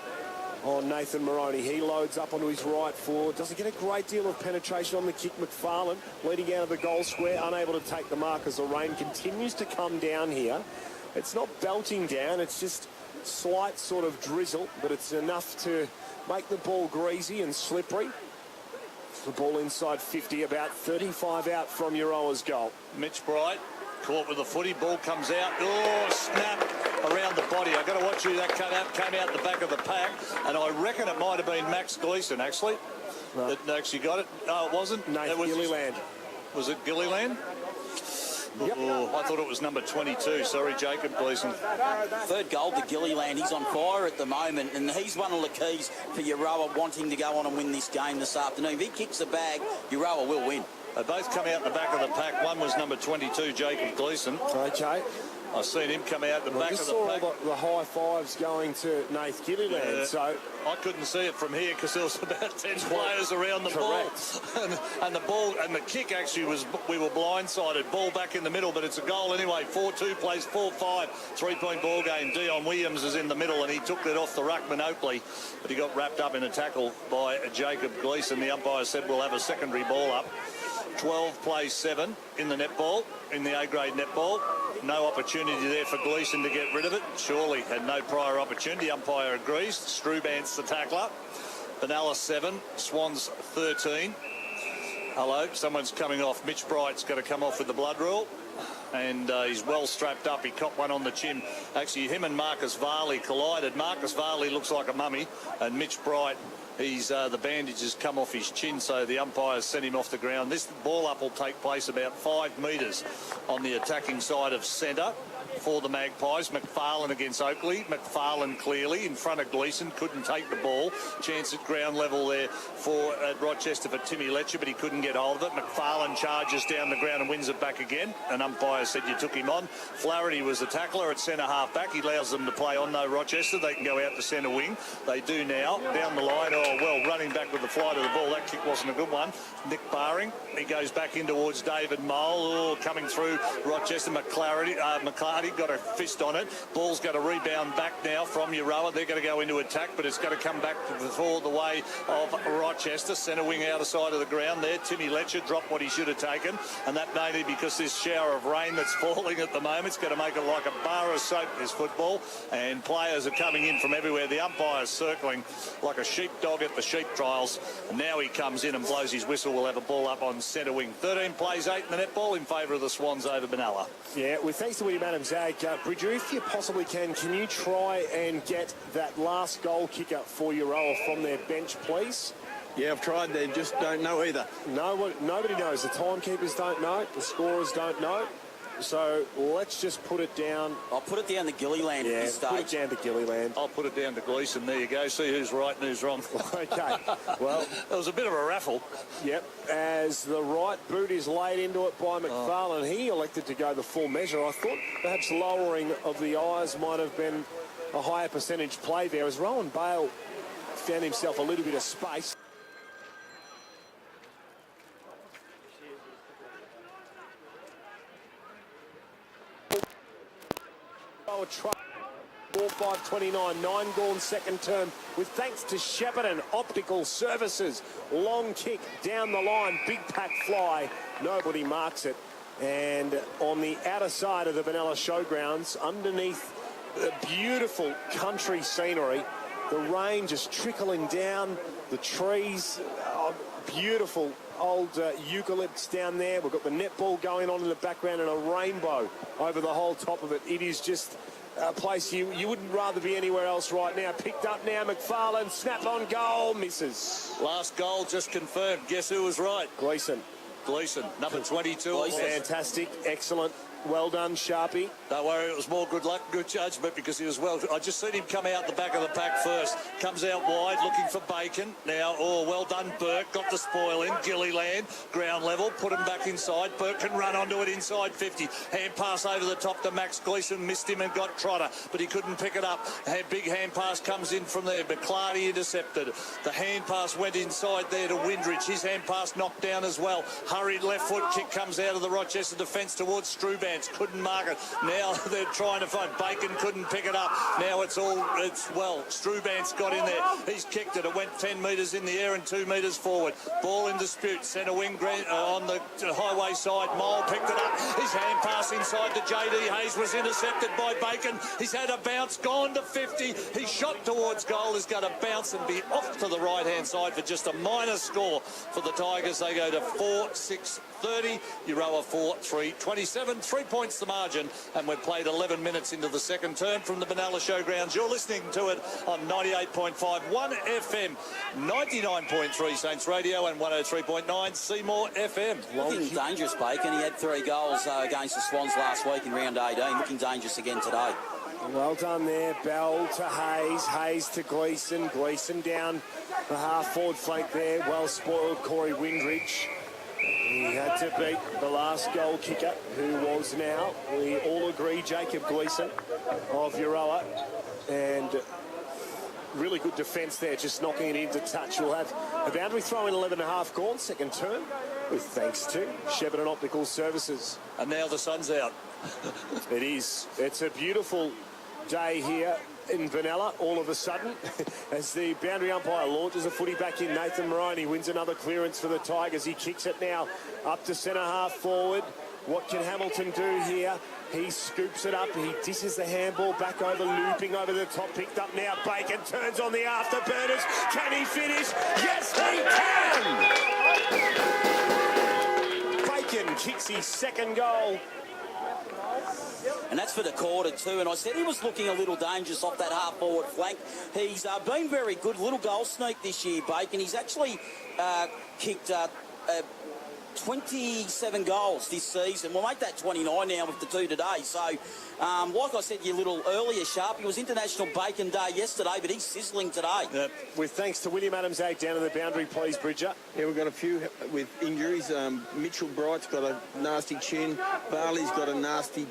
on Nathan Maroney. He loads up onto his right forward. Doesn't get a great deal of penetration on the kick. McFarlane leading out of the goal square, unable to take the mark as the rain continues to come down here. It's not belting down, it's just slight sort of drizzle, but it's enough to make the ball greasy and slippery. The ball inside 50, about 35 out from Euroa's goal. Mitch Bright caught with the footy, ball comes out. Oh, snap around the body. I've got to watch who that came out the back of the pack, and I reckon it might have been Max Gleeson, actually. Right. That actually got it. No, it wasn't. Nathan Gilliland. Was it Gilliland? Yep. Oh, I thought it was number 22. Sorry, Jacob Gleeson. Third goal to Gilliland. He's on fire at the moment, and he's one of the keys for Euroa wanting to go on and win this game this afternoon. If he kicks the bag, Euroa will win. They both come out the back of the pack. One was number 22, Jacob Gleeson. Okay. I've seen him come out the back of the saw pack. all the high fives going to Nath Gilliland, so I couldn't see it from here because there was about 10 players around the correct. ball. And the ball and the kick actually was, we were blindsided. Ball back in the middle, but it's a goal anyway. 4-2 plays 4-5. 3-point ball game. Dion Williams is in the middle and he took it off the ruckman Oakley, but he got wrapped up in a tackle by Jacob Gleeson. The umpire said we'll have a secondary ball up. 12 plays 7 in the netball, in the A-grade netball. No opportunity there for Gleeson to get rid of it. Surely had no prior opportunity. Umpire agrees. Strubant's the tackler. Benalla 7, Swans 13. Hello, someone's coming off. Mitch Bright's going to come off with the blood rule. And he's well strapped up. He copped one on the chin. Actually, him and Marcus Varley collided. Marcus Varley looks like a mummy. And Mitch Bright, he's the bandage has come off his chin, so the umpires sent him off the ground. This ball up will take place about 5 metres on the attacking side of centre for the Magpies. McFarlane against Oakley. McFarlane clearly in front of Gleeson. Couldn't take the ball. Chance at ground level there for Rochester for Timmy Letcher, but he couldn't get hold of it. McFarlane charges down the ground and wins it back again. An umpire said you took him on. Flaherty was the tackler at centre half back. He allows them to play on though, Rochester. They can go out to centre wing. They do now. Down the line. Oh, well, running back with the flight of the ball. That kick wasn't a good one. Nick Baring. He goes back in towards David Mole. Oh, coming through Rochester. McClarty got a fist on it. Ball's going to rebound back now from Euroa. They're going to go into attack, but it's going to come back for the way of Rochester. Centre wing outer side of the ground there. Timmy Letcher dropped what he should have taken, and that mainly because this shower of rain that's falling at the moment is going to make it like a bar of soap, this football, and players are coming in from everywhere. The umpire's circling like a sheepdog at the sheep trials, and now he comes in and blows his whistle. We'll have a ball up on centre wing. 13 plays 8 in the netball in favour of the Swans over Benalla. Yeah, with thanks to William Adams Ag, Bridger, if you possibly can you try and get that last goal kicker for Euroa from their bench, please? Yeah, I've tried. They just don't know either. No, nobody knows. The timekeepers don't know. The scorers don't know. So let's just put it down. I'll put it down to Gilliland at this stage. Put it down to Gilliland. I'll put it down to Gleeson. There you go. See who's right and who's wrong. Okay. Well, it was a bit of a raffle. Yep. As the right boot is laid into it by McFarlane, he elected to go the full measure. I thought perhaps lowering of the eyes might have been a higher percentage play there, as Rowan Bale found himself a little bit of space. A truck. 4-5-29, 9 gone second term with thanks to Shepparton Optical Services. Long kick down the line, big pack fly. Nobody marks it. And on the outer side of the Benalla Showgrounds, underneath the beautiful country scenery, the rain just trickling down, the trees, beautiful old eucalypts down there. We've got the netball going on in the background and a rainbow over the whole top of it. It is just a place you wouldn't rather be anywhere else right now. Picked up now, McFarlane, snap on goal, misses. Last goal just confirmed. Guess who was right? Gleeson, number 22. Fantastic, excellent. Well done, Sharpie. Don't worry, it was more good luck, good judgment because he was well. I just seen him come out the back of the pack first. Comes out wide, looking for Bacon. Now, well done, Burke. Got the spoil in. Gilliland, ground level. Put him back inside. Burke can run onto it inside 50. Hand pass over the top to Max Gleeson. Missed him and got Trotter, but he couldn't pick it up. Big hand pass comes in from there. McClarty intercepted. The hand pass went inside there to Windridge. His hand pass knocked down as well. Hurried left foot kick comes out of the Rochester defence towards Struban. Strubance couldn't mark it. Now they're trying to find Bacon, couldn't pick it up. Now Strubance got in there. He's kicked it. It went 10 metres in the air and 2 metres forward. Ball in dispute. Centre wing on the highway side. Mole picked it up. His hand pass inside to JD Hayes was intercepted by Bacon. He's had a bounce, gone to 50. He shot towards goal. He's got to bounce and be off to the right-hand side for just a minor score for the Tigers. They go to 4-6-30. Euroa 4-3-27. 3 points the margin, and we've played 11 minutes into the second term from the Benalla Showgrounds. You're listening to it on 98.5 1 FM, 99.3 Saints Radio, and 103.9 Seymour FM. Looking dangerous, Bacon. He had 3 goals against the Swans last week in round 18. Looking dangerous again today. Well done there. Bell to Hayes. Hayes to Gleeson. Gleeson down the half-forward flank there. Well spoiled Corey Windridge. He had to beat the last goal kicker, who was now, we all agree, Jacob Gleeson of Euroa. And really good defence there, just knocking it into touch. We'll have a boundary throw in 11.5 gone, second term, with thanks to Shepparton Optical Services. And now the sun's out. It is. It's a beautiful day here in Benalla all of a sudden as the boundary umpire launches a footy back in. Nathan Moroney wins another clearance for the Tigers. He kicks it now up to centre half forward. What can Hamilton do here? He scoops it up. He dishes the handball back over, looping over the top. Picked up now. Bacon turns on the afterburners. Can he finish? Yes, he can! Bacon kicks his second goal. And that's for the quarter too. And I said he was looking a little dangerous off that half-forward flank. He's been very good. Little goal sneak this year, Bacon. He's actually kicked 27 goals this season. We'll make that 29 now with the 2 today. So, like I said a little earlier, Sharp, it was International Bacon Day yesterday, but he's sizzling today. Yep. With thanks to William Adams Ag down in the boundary, please, Bridger. Yeah, we've got a few with injuries. Mitchell Bright's got a nasty chin. Barley's got a nasty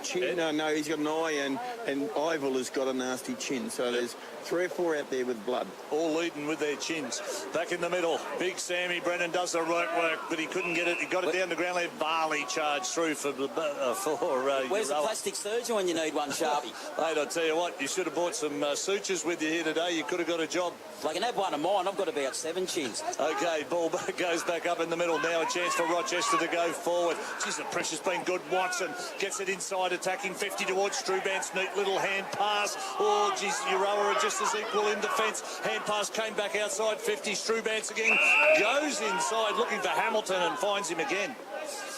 chin. No, he's got an eye, and Ivel has got a nasty chin. So there's 3 or 4 out there with blood. All leading with their chins. Back in the middle, Big Sammy Brennan does the right work, but he couldn't get it. He got it down the ground there. Barley charged through for Where's the plastic surgeon when you need one, Sharpie? Mate, I tell you what, you should have brought some sutures with you here today. You could have got a job. If I can have one of mine, I've got about 7 chins. Okay, ball goes back up in the middle. Now a chance for Rochester to go forward. Jeez, the pressure's been good. Watson gets it inside, attacking 50 towards Strubance. Neat little hand pass. Oh, geez, Euroa are just as equal in defence. Hand pass came back outside 50. Strubance again goes inside, looking for Hamilton and finds him again.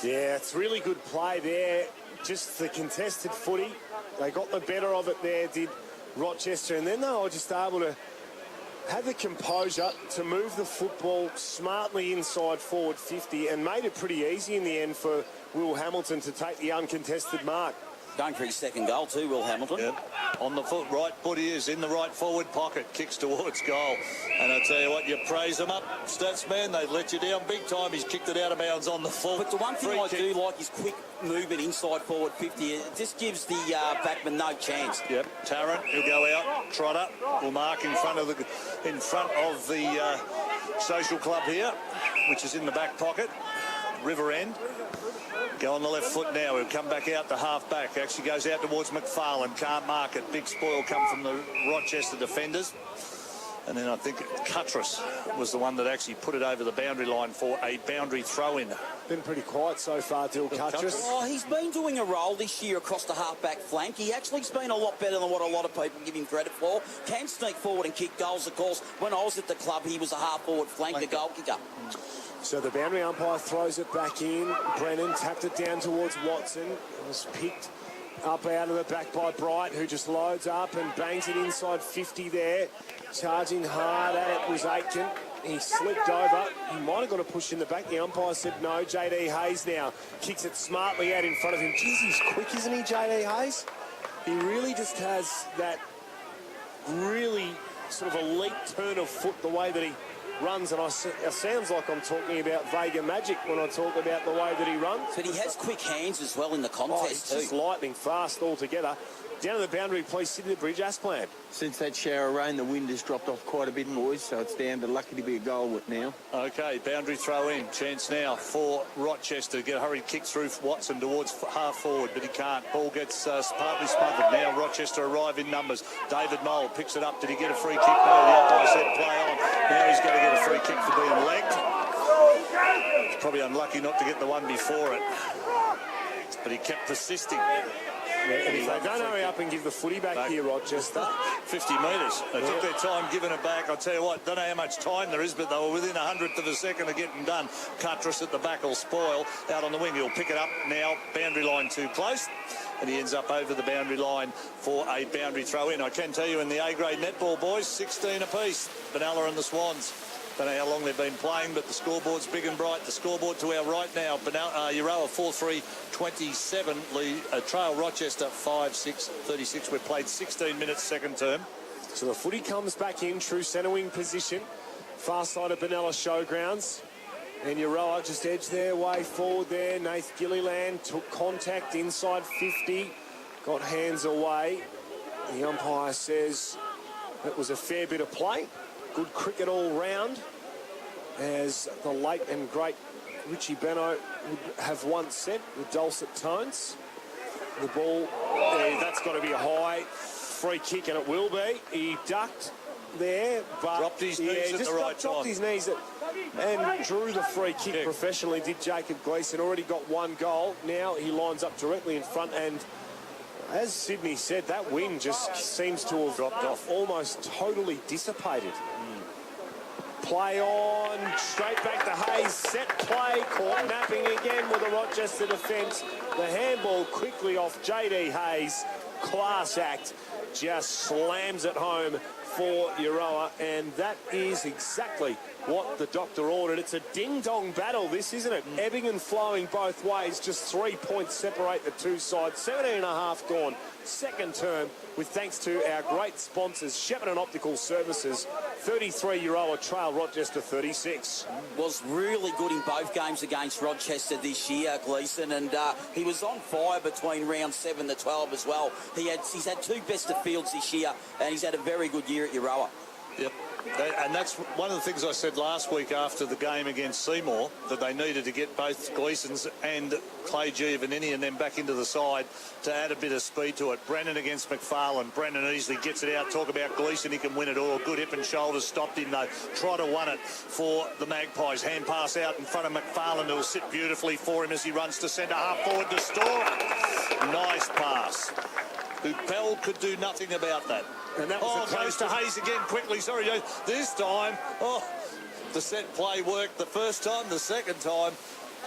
Yeah, it's really good play there. Just the contested footy. They got the better of it there, did Rochester. And then they were just able to have the composure to move the football smartly inside forward 50 and made it pretty easy in the end for Will Hamilton to take the uncontested mark. Going for his second goal too, Will Hamilton. Yep. On the right foot he is, in the right forward pocket, kicks towards goal. And I tell you what, you praise him up, stats man, they let you down big time. He's kicked it out of bounds on the full. But the one thing I do like is quick movement inside forward 50. It just gives the backman no chance. Yep. Tarrant, he'll go out. Trotter will mark in front of the social club here, which is in the back pocket. River End. Go on the left foot now. He'll come back out to half back. Actually goes out towards McFarlane. Can't mark it. Big spoil come from the Rochester defenders. And then I think Cuttress was the one that actually put it over the boundary line for a boundary throw-in. Been pretty quiet so far, Dill Cuttress. Oh, he's been doing a role this year across the half-back flank. He actually's been a lot better than what a lot of people give him credit for. Can sneak forward and kick goals, of course. When I was at the club, he was a half-forward flank, the goal kicker. So the boundary umpire throws it back in. Brennan tapped it down towards Watson. It was picked up out of the back by Bright, who just loads up and bangs it inside 50 there. Charging hard at it was Aitken. He slipped over. He might have got a push in the back. The umpire said no. JD Hayes now kicks it smartly out in front of him. Jeez, he's quick, isn't he, JD Hayes? He really just has that really sort of elite turn of foot, the way that he runs, and it sounds like I'm talking about Vega Magic when I talk about the way that he runs. But he has quick hands as well in the contest too. It's just lightning fast altogether. Down to the boundary, please, Sydney Bridge, Asplan. Since that shower of rain, the wind has dropped off quite a bit, boys, so it's down to lucky to be a goal now. Okay, boundary throw in. Chance now for Rochester. Get a hurried kick through Watson towards half forward, but he can't. Ball gets partly smothered. Now Rochester arrive in numbers. David Mole picks it up. Did he get a free kick? No, the umpire said play on. Now he's going to get a free kick for being legged. He's probably unlucky not to get the one before it. But he kept persisting. If they don't hurry up and give the footy back here, Rochester. 50 metres. They took their time giving it back. I'll tell you what, don't know how much time there is, but they were within 100th of a second of getting done. Cuttress at the back will spoil. Out on the wing, he'll pick it up now. Boundary line too close. And he ends up over the boundary line for a boundary throw in. I can tell you in the A-grade netball, boys, 16 apiece. Benalla and the Swans. Don't know how long they've been playing, but the scoreboard's big and bright. The scoreboard to our right now, Euroa 4-3-27, trail Rochester 5-6-36. We've played 16 minutes second term. So the footy comes back in, true centre wing position. Far side of Benalla Showgrounds. And Euroa just edged their way forward there. Nath Gilliland took contact inside 50. Got hands away. The umpire says it was a fair bit of play. Good cricket all round, as the late and great Richie Beno would have once said with dulcet tones. The ball, that's got to be a high free kick, and it will be. He ducked there, but dropped his knees at the right time. Dropped his knees and drew the free kick professionally. Did Jacob Gleeson. Already got one goal. Now he lines up directly in front, and as Sydney said, that wind just seems to have dropped off, almost totally dissipated. Play on, straight back to Hayes, set play, caught napping again with a Rochester defence. The handball quickly off J.D. Hayes, class act, just slams it home for Euroa, and that is exactly what the doctor ordered. It's a ding-dong battle, this, isn't it? Ebbing and flowing both ways, just 3 points separate the two sides. 17 and a half gone, second term, with thanks to our great sponsors, Shepparton Optical Services. 33 Euroa trail Rochester 36. Was really good in both games against Rochester this year, Gleeson, and he was on fire between round 7 to 12 as well. He's had two best of fields this year, and he's had a very good year at Euroa. Yep. And that's one of the things I said last week after the game against Seymour, that they needed to get both Gleeson's and Clay Giovannini and then back into the side to add a bit of speed to it. Brennan against McFarlane. Brennan easily gets it out. Talk about Gleeson, he can win it all. Good hip and shoulders, stopped him though. Trotter won it for the Magpies. Hand pass out in front of McFarlane, who'll sit beautifully for him as he runs to centre, half forward to Stork. Nice pass. Bell could do nothing about that. And that was goes to Hayes again quickly. Sorry, Joe. This time, the set play worked the first time. The second time,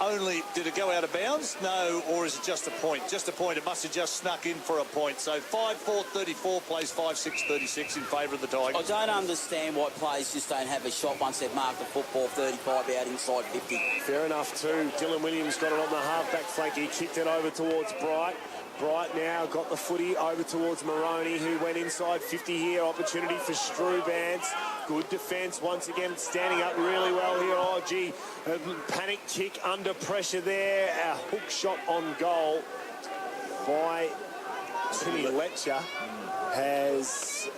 only did it go out of bounds? No, or is it just a point? Just a point. It must have just snuck in for a point. So 5-4-34 plays 5-6-36 in favour of the Tigers. I don't understand why players just don't have a shot once they've marked the football 35 out inside 50. Fair enough too. Dylan Williams got it on the half-back flank. He kicked it over towards Bright. Bright now got the footy over towards Moroney, who went inside 50 here. Opportunity for Strubans. Good defence once again, standing up really well here. Oh, gee, a panic kick under pressure there. A hook shot on goal by Timmy Letcher has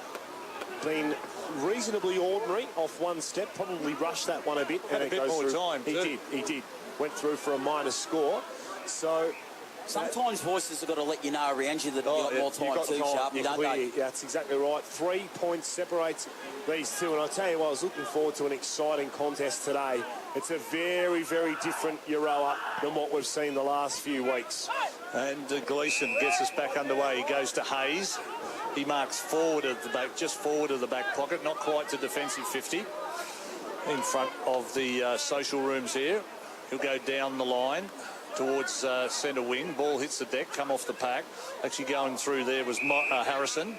been reasonably ordinary off one step. Probably rushed that one a bit. Had and a bit more time. He did. Went through for a minor score. So sometimes voices have got to let you know around you that you've got more time too, Sharp, don't they? Yeah, that's exactly right. 3 points separates these two. And I'll tell you what, I was looking forward to an exciting contest today. It's a very, very different Euroa than what we've seen the last few weeks. And Gleeson gets us back underway. He goes to Hayes. He marks forward of the back, just forward of the back pocket, not quite to defensive 50. In front of the social rooms here. He'll go down the line towards centre wing. Ball hits the deck, come off the pack. Actually going through there was Harrison.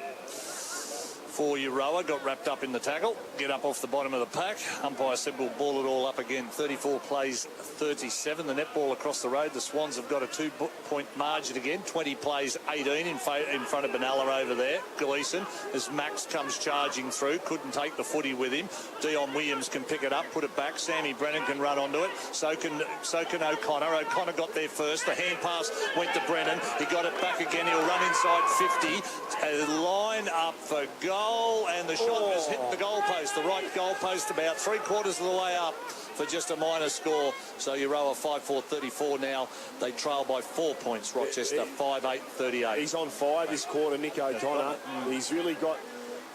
for Euroa. Got wrapped up in the tackle. Get up off the bottom of the pack. Umpire said we'll ball it all up again. 34 plays 37. The netball across the road. The Swans have got a 2-point margin again. 20 plays 18 in front of Benalla over there. Gleeson, as Max comes charging through. Couldn't take the footy with him. Dion Williams can pick it up, put it back. Sammy Brennan can run onto it. So can O'Connor. O'Connor got there first. The hand pass went to Brennan. He got it back again. He'll run inside 50. A line up for goal, and the shot has hit the goalpost, the right goalpost, about 3/4 of the way up for just a minor score. So Euroa 5-4-34 now. They trail by 4 points. Rochester 5-8-38. He's on fire this quarter, Nick O'Connor. He's really got,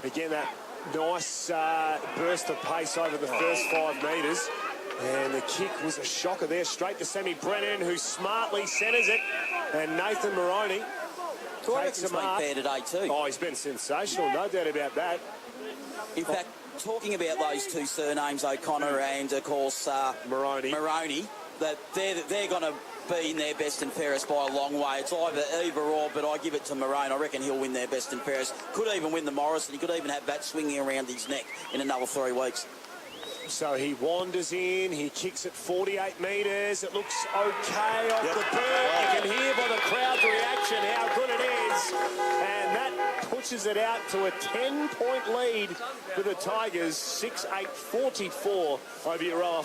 again, that nice burst of pace over the first 5 metres. And the kick was a shocker there, straight to Sammy Brennan, who smartly centres it. And Nathan Moroney takes a mark. Been fair today too. Oh, he's been sensational, no doubt about that. In fact, talking about those two surnames, O'Connor and, of course, Moroney, that they're going to be in their best and fairest by a long way. It's either or, but I give it to Moroney. I reckon he'll win their best and fairest. Could even win the Morrison. He could even have that swinging around his neck in another 3 weeks. So he wanders in, he kicks at 48 metres. It looks okay off the bird. You can hear by the crowd's reaction how good it is. And that pushes it out to a 10-point lead for the Tigers. 6-8-44 over Euroa.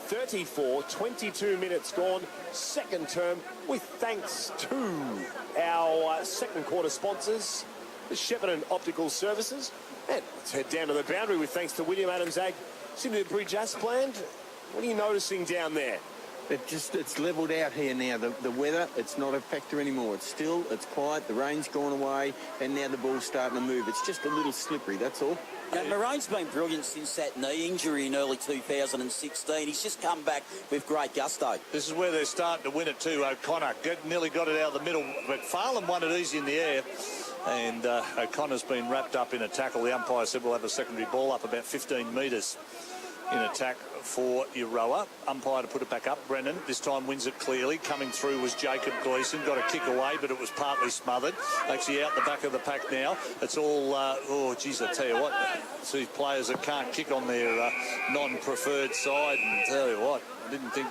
5-4-34. 22 minutes gone. Second term, with thanks to our second quarter sponsors, the Shepparton Optical Services. And let's head down to the boundary with thanks to William Adams Ag. Sydney Bridge as planned. What are you noticing down there? It's levelled out here now. The weather, it's not a factor anymore. It's still, it's quiet, the rain's gone away, and now the ball's starting to move. It's just a little slippery, that's all. Now, Moraine's been brilliant since that knee injury in early 2016. He's just come back with great gusto. This is where they're starting to win it too. O'Connor nearly got it out of the middle, but Farland won it easy in the air. And O'Connor's been wrapped up in a tackle. The umpire said we'll have a secondary ball up about 15 metres in attack for Euroa. Umpire to put it back up. Brennan this time wins it clearly. Coming through was Jacob Gleeson. Got a kick away, but it was partly smothered. Actually out the back of the pack now. It's all, oh, geez, I tell you what. It's these players that can't kick on their non-preferred side. And tell you what, I didn't think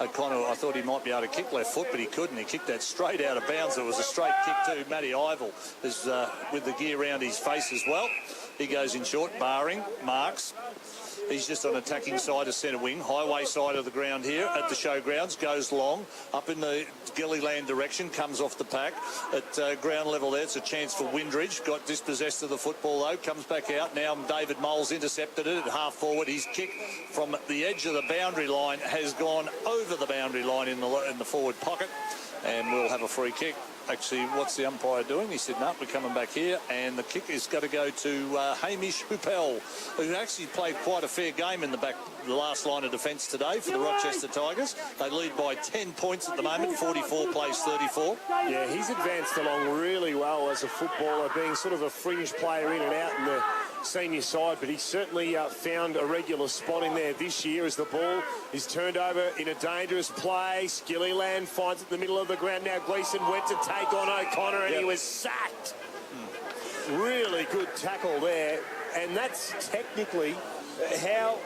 O'Connor, I thought he might be able to kick left foot, but he couldn't. He kicked that straight out of bounds. It was a straight kick too. Matty Ivel is with the gear around his face as well. He goes in short, barring, marks. He's just on attacking side of centre wing, highway side of the ground here at the showgrounds, goes long, up in the Gilliland direction, comes off the pack. At ground level there, it's a chance for Windridge. Got dispossessed of the football though, comes back out. Now David Moles intercepted it at half forward. His kick from the edge of the boundary line has gone over the boundary line in the forward pocket, and we'll have a free kick. Actually, what's the umpire doing? He said, no, we're coming back here. And the kick is going to go to Hamish Huppel, who actually played quite a fair game in the last line of defence today for the Rochester Tigers. They lead by 10 points at the moment, 44 plays 34. Yeah, he's advanced along really well as a footballer, being sort of a fringe player in and out in the senior side, but he certainly found a regular spot in there this year as the ball is turned over in a dangerous play. Gilliland finds it in the middle of the ground. Now Gleeson went to take on O'Connor, and he was sacked. Really good tackle there, and that's technically how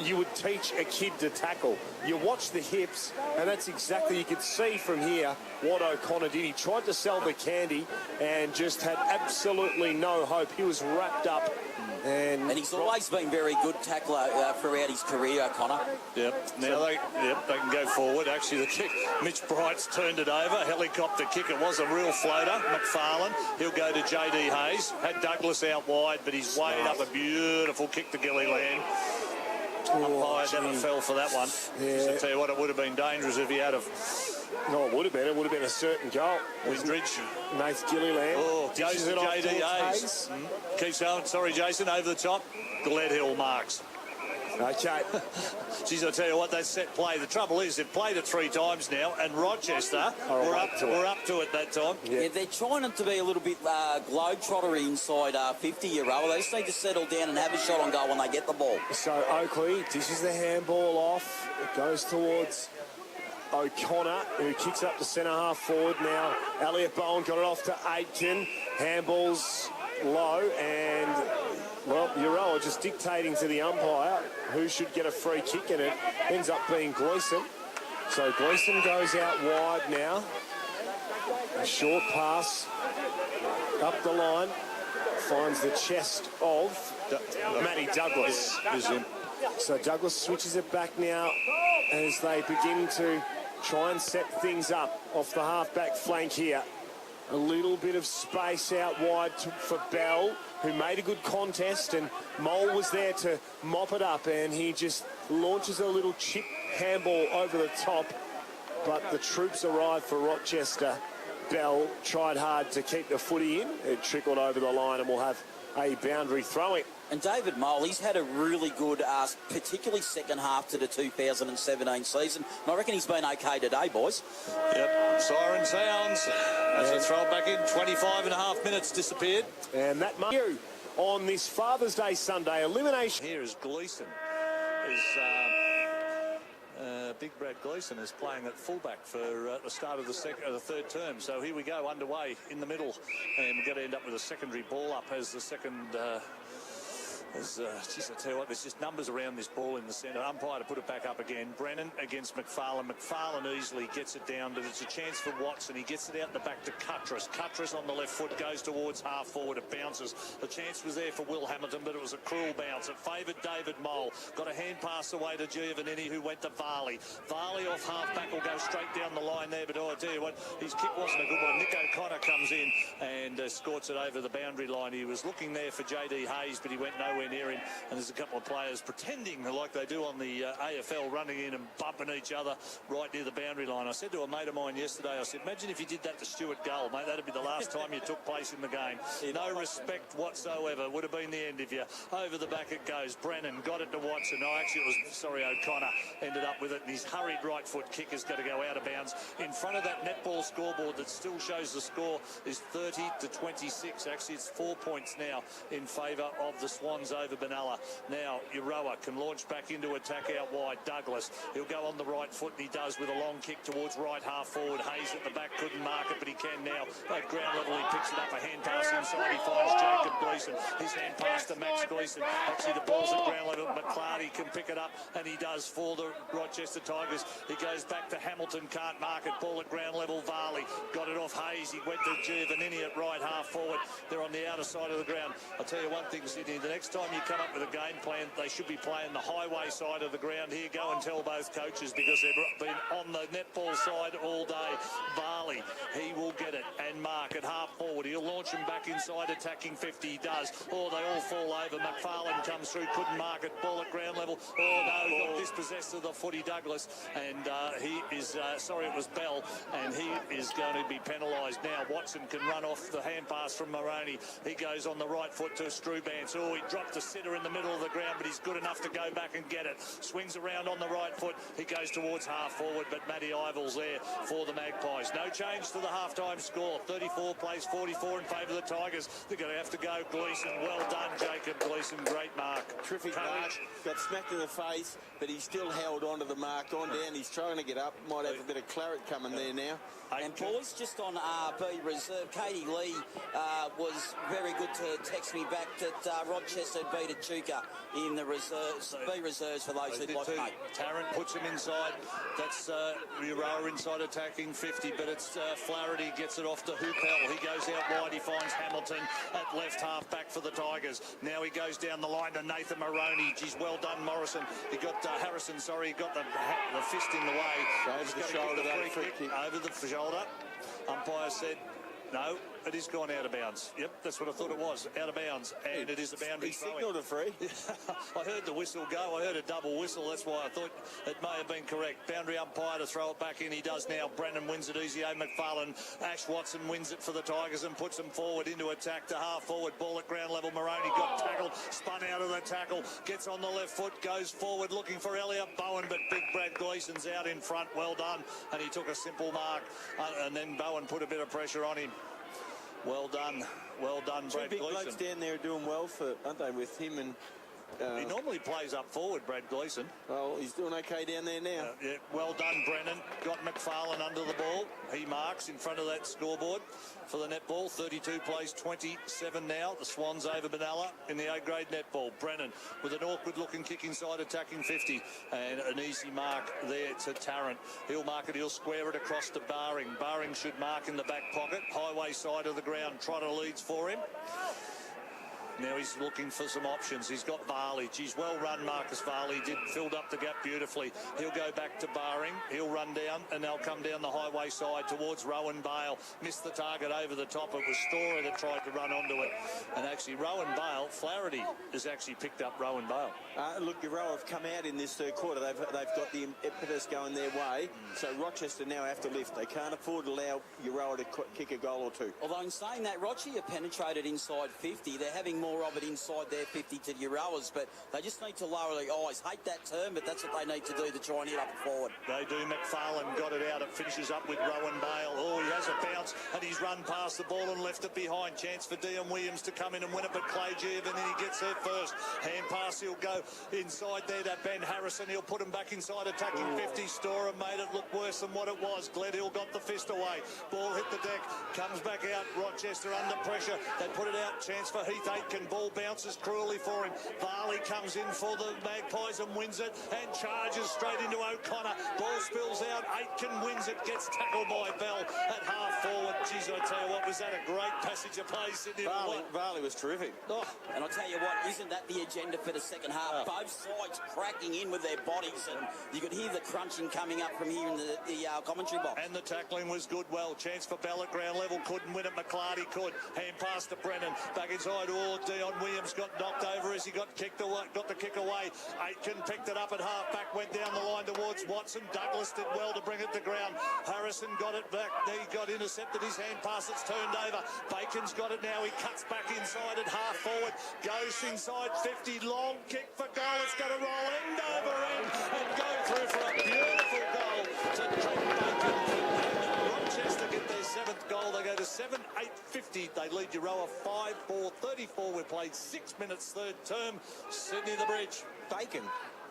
you would teach a kid to tackle. You watch the hips, and that's exactly, you could see from here what O'Connor did. He tried to sell the candy and just had absolutely no hope. He was wrapped up. And he's always been very good tackler throughout his career, O'Connor. Yep. Now they can go forward. Actually, the kick, Mitch Bright's turned it over. Helicopter kick. It was a real floater. McFarlane. He'll go to J.D. Hayes. Had Douglas out wide, but he's weighed up a beautiful kick to Gilliland. Umpire never fell for that one. Yeah. I tell you what, it would have been dangerous if he had have. No, it would have been. It would have been a certain goal. Windridge. Nath Gilliland. Oh, goes to J.D. Hayes. Keeps going. Sorry, Jason. Over the top. Gledhill marks. Okay. Geez, I tell you what, that set play. The trouble is, they've played it 3 times now, and Rochester were up to it that time. Yeah, they're trying to be a little bit globetrottery inside 50-year-old. They just need to settle down and have a shot on goal when they get the ball. So Oakley dishes the handball off. It goes towards O'Connor, who kicks up to centre half forward now. Elliot Bowen got it off to Aitken. Handballs low, and, well, Euroa just dictating to the umpire who should get a free kick, and it ends up being Gleeson. So Gleeson goes out wide now. A short pass up the line, finds the chest of Matty Douglas. So Douglas switches it back now as they begin to try and set things up off the half-back flank here. A little bit of space out wide for Bell, who made a good contest, and Mole was there to mop it up, and he just launches a little chip handball over the top. But the troops arrived for Rochester. Bell tried hard to keep the footy in. It trickled over the line, and we'll have a boundary throwing. And David Mole, he's had a really good, particularly second half to the 2017 season. And I reckon he's been okay today, boys. Yep, siren sounds. As they throw it back in, 25 and a half minutes disappeared. And that you on this Father's Day Sunday elimination. Here is Gleeson. Big Brad Gleeson is playing at fullback for the start of the third term. So here we go, underway in the middle, and we're going to end up with a secondary ball up as the second. Geez, I tell you what, there's just numbers around this ball in the centre. Umpire to put it back up again. Brennan against McFarlane. McFarlane easily gets it down, but it's a chance for Watson. He gets it out the back to Cuttress. Cuttress on the left foot goes towards half forward. It bounces. The chance was there for Will Hamilton, but it was a cruel bounce. It favoured David Mole. Got a hand pass away to Giovanini, who went to Varley. Varley off half back will go straight down the line there, but I tell you what, his kick wasn't a good one. Nick O'Connor comes in and scorts it over the boundary line. He was looking there for JD Hayes, but he went nowhere near him, and there's a couple of players pretending like they do on the AFL, running in and bumping each other right near the boundary line. I said to a mate of mine yesterday, I said, imagine if you did that to Stuart Gull, mate, that'd be the last time you took place in the game. No respect whatsoever. Would have been the end of you. Over the back it goes. Brennan got it to Watson. No, actually it was, O'Connor ended up with it, and his hurried right foot kick is going to go out of bounds. In front of that netball scoreboard that still shows the score is 30-26. Actually, it's 4 points now in favour of the Swans over Benalla. Now Euroa can launch back into attack out wide. Douglas, he'll go on the right foot, and he does with a long kick towards right half forward. Hayes at the back couldn't mark it, but he can now. At ground level, he picks it up. A hand pass inside. He finds Jacob Gleeson. His hand pass to Max Gleeson. Actually, the ball's at ground level. McClarty can pick it up, and he does for the Rochester Tigers. He goes back to Hamilton, can't mark it. Ball at ground level. Varley got it off Hayes. He went to Giovanini at right half forward. They're on the outer side of the ground. I'll tell you one thing, Sydney, the next time you come up with a game plan, they should be playing the highway side of the ground here. Go and tell both coaches, because they've been on the netball side all day. Varley, he will get it and mark at half forward. He'll launch him back inside attacking 50. He does. Oh, they all fall over. McFarlane comes through, couldn't mark it. Ball at ground level. Oh no, got dispossessed of the footy, Douglas, and he is it was Bell, and he is going to be penalised now. Watson can run off the hand pass from Moroney. He goes on the right foot to Strubance. Oh, he dropped the sitter in the middle of the ground, but he's good enough to go back and get it. Swings around on the right foot. He goes towards half forward, but Matty Ival's there for the Magpies. No change to the halftime score. 34 plays 44 in favour of the Tigers. They're going to have to go Gleeson. Well done, Jacob Gleeson. Great mark. Terrific mark. Got smacked in the face, but he still held on to the mark. On down, he's trying to get up. Might have a bit of claret coming there now. And boys, just on B reserve, Katie Lee was very good to text me back that Rochester beat Echuca in the reserves, B reserves for those who'd like to know. Tarrant puts him inside. That's Euroa inside attacking 50, but it's Flaherty gets it off to Hoopel. He goes out wide. He finds Hamilton at left half back for the Tigers. Now he goes down the line to Nathan Moroney. Geez, well done, Morrison. He got Harrison. Sorry, he got the fist in the way. Over the shoulder, that free kick. Over the shoulder. Umpire said no, it is gone out of bounds. Yep, that's what I thought it was. Out of bounds, and it is a boundary. He signalled a free. I heard the whistle go. I heard a double whistle. That's why I thought it may have been correct. Boundary umpire to throw it back in. He does now. Brennan wins it easy. McFarlane. Ash Watson wins it for the Tigers and puts them forward into attack to half forward. Ball at ground level. Moroney got tackled. Spun out of the tackle. Gets on the left foot. Goes forward looking for Elliot Bowen, but big Brad Gleeson's out in front. Well done. And he took a simple mark. And then Bowen put a bit of pressure on him. Well done, Brad Gleeson. Two big blokes down there are doing well, aren't they, with him and He normally plays up forward, Brad Gleeson. Well, he's doing okay down there now. Yeah, well done, Brennan. Got McFarlane under the ball. He marks in front of that scoreboard for the netball. 32 plays 27 now. The Swans over Benalla in the A-grade netball. Brennan with an awkward-looking kick inside, attacking 50. And an easy mark there to Tarrant. He'll mark it. He'll square it across to Baring. Baring should mark in the back pocket. Highway side of the ground. Trotter leads for him. Now he's looking for some options. He's got Varley. Geez, well run, Marcus Varley. Filled up the gap beautifully. He'll go back to Baring. He'll run down, and they'll come down the highway side towards Rowan Bale. Missed the target over the top. It was Storer that tried to run onto it. And actually, Rowan Bale, Flaherty has actually picked up Rowan Bale. Look, Euroa have come out in this third quarter. They've got the impetus going their way. So Rochester now have to lift. They can't afford to allow Euroa to kick a goal or two. Although in saying that, Rochester penetrated inside 50. They're having more of it inside their 50 to Euroa's, but they just need to lower the eyes. Hate that term, but that's what they need to do to try and hit up forward. They do. McFarlane got it out. It finishes up with Rowan Bale. Oh, he has a bounce, and he's run past the ball and left it behind. Chance for Dion Williams to come in and win it, but Clay Jeev, and then he gets there first. Hand pass, he'll go inside there to Ben Harrison. He'll put him back inside, attacking 50. Storer made it look worse than what it was. Gledhill got the fist away. Ball hit the deck, comes back out. Rochester under pressure. They put it out. Chance for Heath Aitken. Ball bounces cruelly for him. Varley comes in for the Magpies and wins it, and charges straight into O'Connor. Ball spills out. Aitken wins it. Gets tackled by Bell at half forward. Geez, I tell you what, was that a great passage of play, Sydney? Varley was terrific. Oh, and I tell you what, isn't that the agenda for the second half? Both sides cracking in with their bodies, and you could hear the crunching coming up from here in the commentary box. And the tackling was good. Well, chance for Bell at ground level. Couldn't win it. McClarty could. Hand pass to Brennan. Back inside. Oh, Dion Williams got knocked over as he got kicked away. Got the kick away. Aitken picked it up at half back. Went down the line towards Watson. Douglas did well to bring it to ground. Harrison got it back. He got intercepted. His hand pass. It's turned over. Bacon's got it now. He cuts back inside at half forward. Goes inside 50. Long kick for goal. It's going to roll end over end and go through for a beautiful goal to Trent Bacon. Rochester get their 7th goal. They go to 7-8-50. They lead Euroa 5-4-34. We've played 6 minutes third term. Sydney the Bridge. Bacon.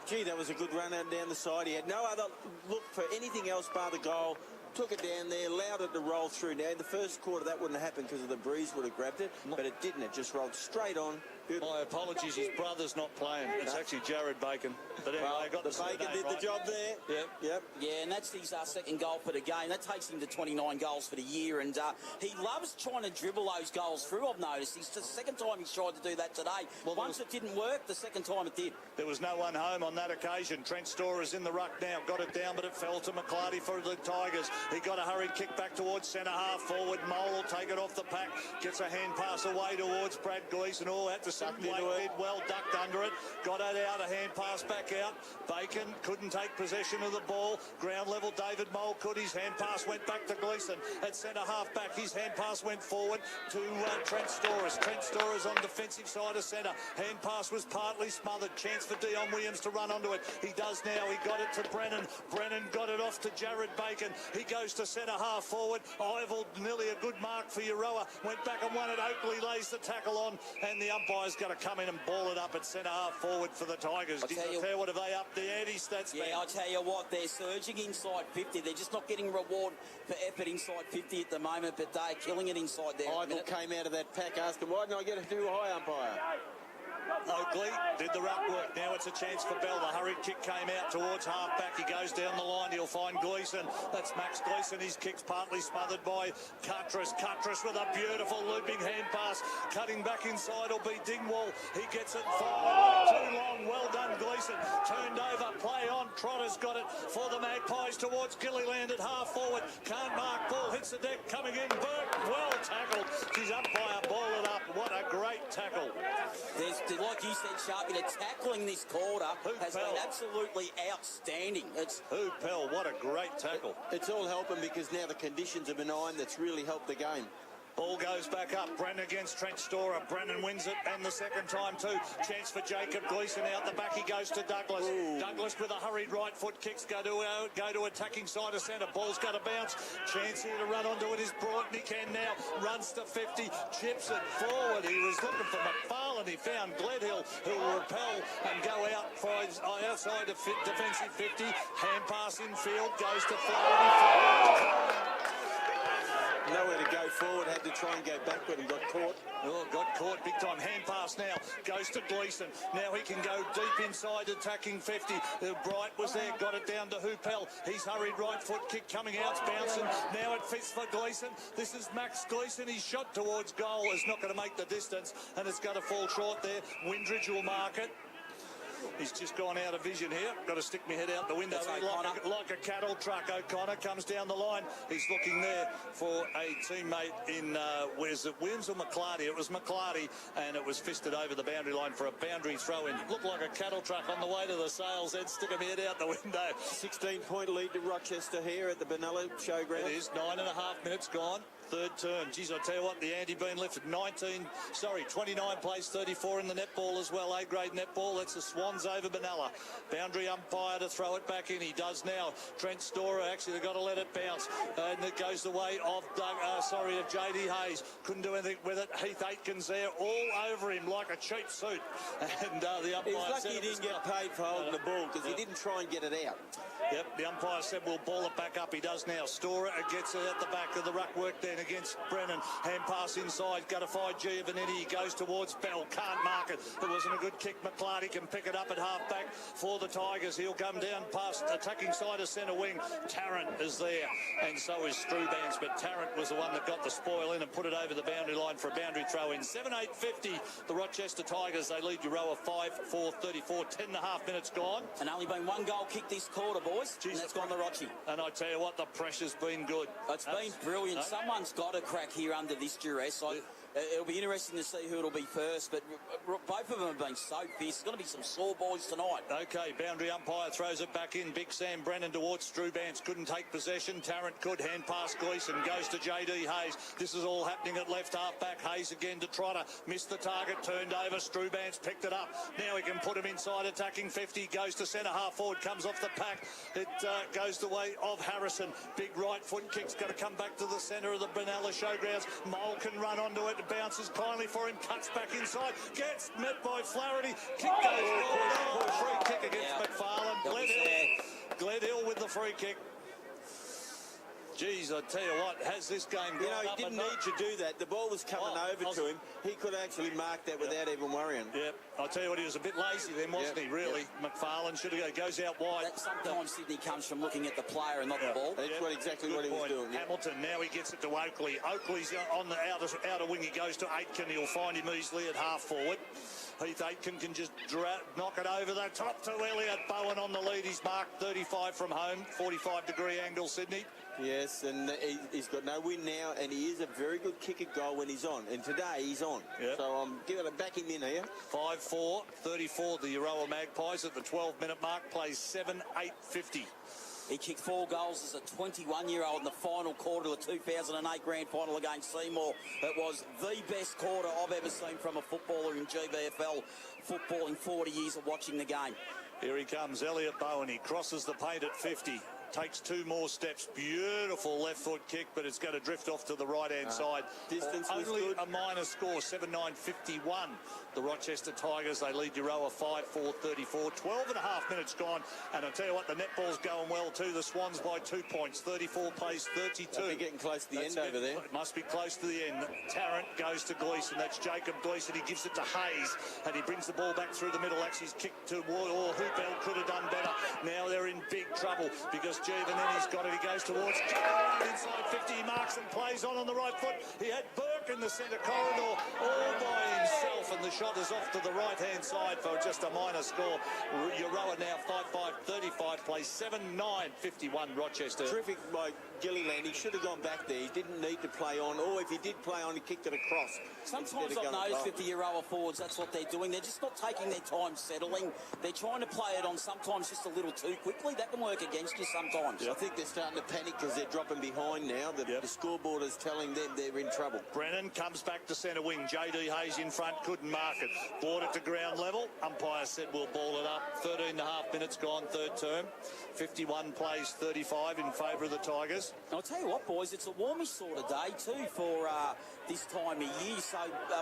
Gee, that was a good run out down the side. He had no other look for anything else bar the goal. Took it down there, allowed it to roll through. Now, in the first quarter, that wouldn't have happened because of the breeze would have grabbed it, but it didn't. It just rolled straight on. Beautiful. My apologies, his brother's not playing. It's actually Jared Bacon. But anyway, Well, I got the Bacon did the job there. Yep. Yeah, and that's his second goal for the game. That takes him to 29 goals for the year, and he loves trying to dribble those goals through, I've noticed. It's the second time he's tried to do that today. Well, once it didn't work, the second time it did. There was no one home on that occasion. Trent Storer's in the ruck now. Got it down, but it fell to McClarty for the Tigers. He got a hurried kick back towards centre half forward. Mole will take it off the pack. Gets a hand pass away towards Brad Gleeson. Oh, had to suck into it. Well ducked under it. Got it out. A hand pass back out. Bacon couldn't take possession of the ball. Ground level, David Mole could. His hand pass went back to Gleeson. At centre half back, his hand pass went forward to Trent Storers. Trent Storers on defensive side of centre. Hand pass was partly smothered. Chance for Dion Williams to run onto it. He does now. He got it to Brennan. Brennan got it off to Jared Bacon. He goes to centre half forward. Ivel, nearly a good mark for Euroa. Went back and won it. Oakley lays the tackle on, and the umpire's going to come in and ball it up at centre half forward for the Tigers. I tell you what, have they upped the anti-stats? Yeah, I tell you what, they're surging inside 50. They're just not getting reward for effort inside 50 at the moment, but they're killing it inside there. Ivel came out of that pack, asked him, why didn't I get a too high, umpire? Oakley did the ruck work. Now it's a chance for Bell. The hurried kick came out towards half-back. He goes down the line. He'll find Gleeson. That's Max Gleeson. His kick's partly smothered by Cuttress. Cuttress with a beautiful looping hand pass. Cutting back inside will be Dingwall. He gets it forward. Too long. Well done, Gleeson. Turned over. Play on. Trotter's got it for the Magpies towards Gilliland at half-forward. Can't mark. Ball hits the deck. Coming in. Burke. Well tackled. She's up by a ball it up. What a great tackle. Like you said, Sharpie, the tackling this quarter has been absolutely outstanding. It's Pell, what a great tackle. It's all helping because now the conditions are benign. That's really helped the game. Ball goes back up. Brennan against Trent Storer. Brennan wins it, and the second time too. Chance for Jacob Gleeson out the back. He goes to Douglas. Ooh. Douglas with a hurried right foot kicks. Go to attacking side of centre. Ball's got to bounce. Chance here to run onto it is Broughton. He can now. Runs to 50. Chips it forward. He was looking for McFarlane. He he found Gledhill, who will repel and go out for his outside of defensive 50. Hand pass in field, goes to Flaherty. Nowhere to go forward, had to try and go backward and got caught. Oh, got caught big time. Hand pass now, goes to Gleeson. Now he can go deep inside attacking 50. Bright was there, got it down to Hoopel. He's hurried right foot kick coming out, it's bouncing. Now it fits for Gleeson. This is Max Gleeson. He's shot towards goal. It's not going to make the distance and it's going to fall short there. Windridge will mark it. He's just gone out of vision here. Got to stick my head out the window. Like a cattle truck. O'Connor comes down the line. He's looking there for a teammate in, where's it, Williams or McClarty? It was McClarty, and it was fisted over the boundary line for a boundary throw-in. Looked like a cattle truck on the way to the sales head, sticking my head out the window. 16-point lead to Rochester here at the Benalla Showgrounds. It is 9.5 minutes gone. Third term. Geez, I tell you what, the ante being lifted. 29 plays 34 in the netball as well. A-grade netball. That's the Swans over Benalla. Boundary umpire to throw it back in. He does now. Trent Storer, actually, they've got to let it bounce. And it goes the way of of J.D. Hayes. Couldn't do anything with it. Heath Aitken's there all over him like a cheap suit. And the umpire He's lucky he didn't get paid for holding the ball because he didn't try and get it out. Yep, the umpire said we'll ball it back up. He does now. Storer gets it at the back of the ruck work then against Brennan. Hand pass inside. Guttified Giovannitti. He goes towards Bell. Can't mark it. It wasn't a good kick. McClarty can pick it up at half back for the Tigers. He'll come down past attacking side of centre wing. Tarrant is there and so is Strubans, but Tarrant was the one that got the spoil in and put it over the boundary line for a boundary throw in. 7-8-50. The Rochester Tigers, they lead Euroa 5-4-34. 10.5 minutes gone. And only been one goal kicked this quarter, boys. Jeez, and that's gone to Rochi. And I tell you what, the pressure's been good. It's been brilliant. Someone's got to crack here under this duress. It'll be interesting to see who it'll be first, but both of them have been so fierce. There's going to be some sore boys tonight. Okay, boundary umpire throws it back in. Big Sam Brennan towards Strubans. Couldn't take possession. Tarrant could. Hand pass Gleeson. Goes to J.D. Hayes. This is all happening at left half back. Hayes again to Trotter. Missed the target. Turned over. Strubans picked it up. Now he can put him inside attacking 50. Goes to centre half forward. Comes off the pack. It goes the way of Harrison. Big right foot kick's going to come back to the centre of the Benalla Showgrounds. Mole can run onto it. Bounces kindly for him. Cuts back inside. Gets met by Flaherty. Kick goes forward. Free kick against McFarlane. Gledhill with the free kick. Geez, I tell you what, has this game gone up? He didn't need to do that. The ball was coming over to him. He could actually mark that without even worrying. Yeah, I tell you what, he was a bit lazy then, wasn't he, really? McFarlane should have goes out wide. Sometimes Sydney comes from looking at the player and not the ball. That's exactly what he was doing. Hamilton, now he gets it to Oakley. Oakley's on the outer wing. He goes to Aitken. He'll find him easily at half forward. Heath Aitken can just knock it over the top to Elliot Bowen on the lead. He's marked 35 from home, 45-degree angle, Sydney. Yes, and he's got no win now, and he is a very good kick at goal when he's on. And today he's on. Yep. So I'm giving it back him in here. 5-4-34. The Euroa Magpies at the 12-minute mark plays 7-8-50. He kicked 4 goals as a 21-year-old in the final quarter of the 2008 grand final against Seymour. It was the best quarter I've ever seen from a footballer in GVFL football in 40 years of watching the game. Here he comes, Elliot Bowen. He crosses the paint at 50. Takes 2 more steps. Beautiful left foot kick, but it's going to drift off to the right-hand side. Distance was only good. A minor score, 7-9-51. The Rochester Tigers, they lead Euroa 5-4-34. 12.5 minutes gone. And I'll tell you what, the netball's going well too. The Swans by 2 points. 34 plays 32. They're getting close to the end over there. It must be close to the end. Tarrant goes to Gleeson. That's Jacob Gleeson. He gives it to Hayes, and he brings the ball back through the middle. Actually, he's kicked to Hoopel could have done better. Now they're in big trouble because Giovanni's got it. He goes towards inside 50. He marks and plays on the right foot. He had Burke in the centre corridor all by himself, and the shot is off to the right-hand side for just a minor score. Euroa now 5-5-35, plays 7-9-51 Rochester. Terrific by Gilliland. He should have gone back there. He didn't need to play on, or if he did play on, he kicked it across. Sometimes I've noticed with the Euroa forwards, that's what they're doing. They're just not taking their time settling. They're trying to play it on sometimes just a little too quickly. That can work against you sometimes. I think they're starting to panic because they're dropping behind now. The scoreboard is telling them they're in trouble. Brennan comes back to centre wing. J.D. Hayes in front, couldn't mark it. Brought it to ground level. Umpire said we'll ball it up. 13.5 minutes gone, third term. 51 plays 35 in favour of the Tigers. I'll tell you what, boys, it's a warmish sort of day too for this time of year. So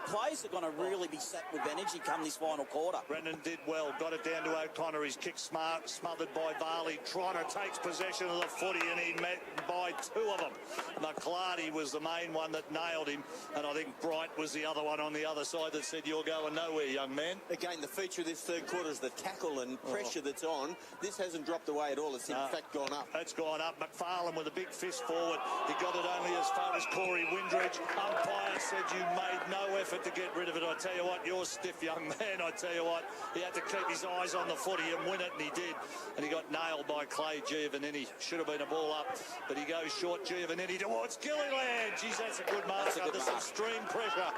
players are going to really be sapped with energy come this final quarter. Brennan did well, got it down to O'Connor. He's kicked smart, smothered by Varley. Trotter takes possession of the footy and he met by two of them. McClarty was the main one that nailed him, and I think Bright was the other one on the other side that said, you're going nowhere, young man. Again, the feature of this third quarter is the tackle and pressure that's on. This hasn't dropped away at all. It's in fact gone up. It's gone up. McFarlane with a big fist forward. He got it only as far as Corey Windridge. Umpire said you made no effort to get rid of it. I tell you what, you're stiff, young man. I tell you what, he had to keep his eyes on the footy and win it, and he did. And he got nailed by Clay Giovanini. Should have been a ball up, but he goes short. Giovanini towards Gilliland. Jeez, that's a good mark under some extreme pressure.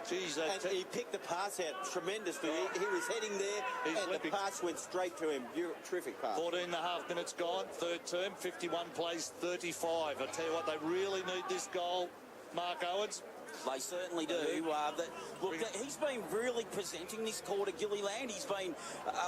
Jeez, and he picked the pass out tremendously. He was heading there, and the pass went straight to him. Terrific pass. 14.5 minutes gone, third term, 51 plays 35. I tell you what, they really need this goal, Mark Owens. They certainly do. Look, he's been really presenting this quarter, Gilliland. He's been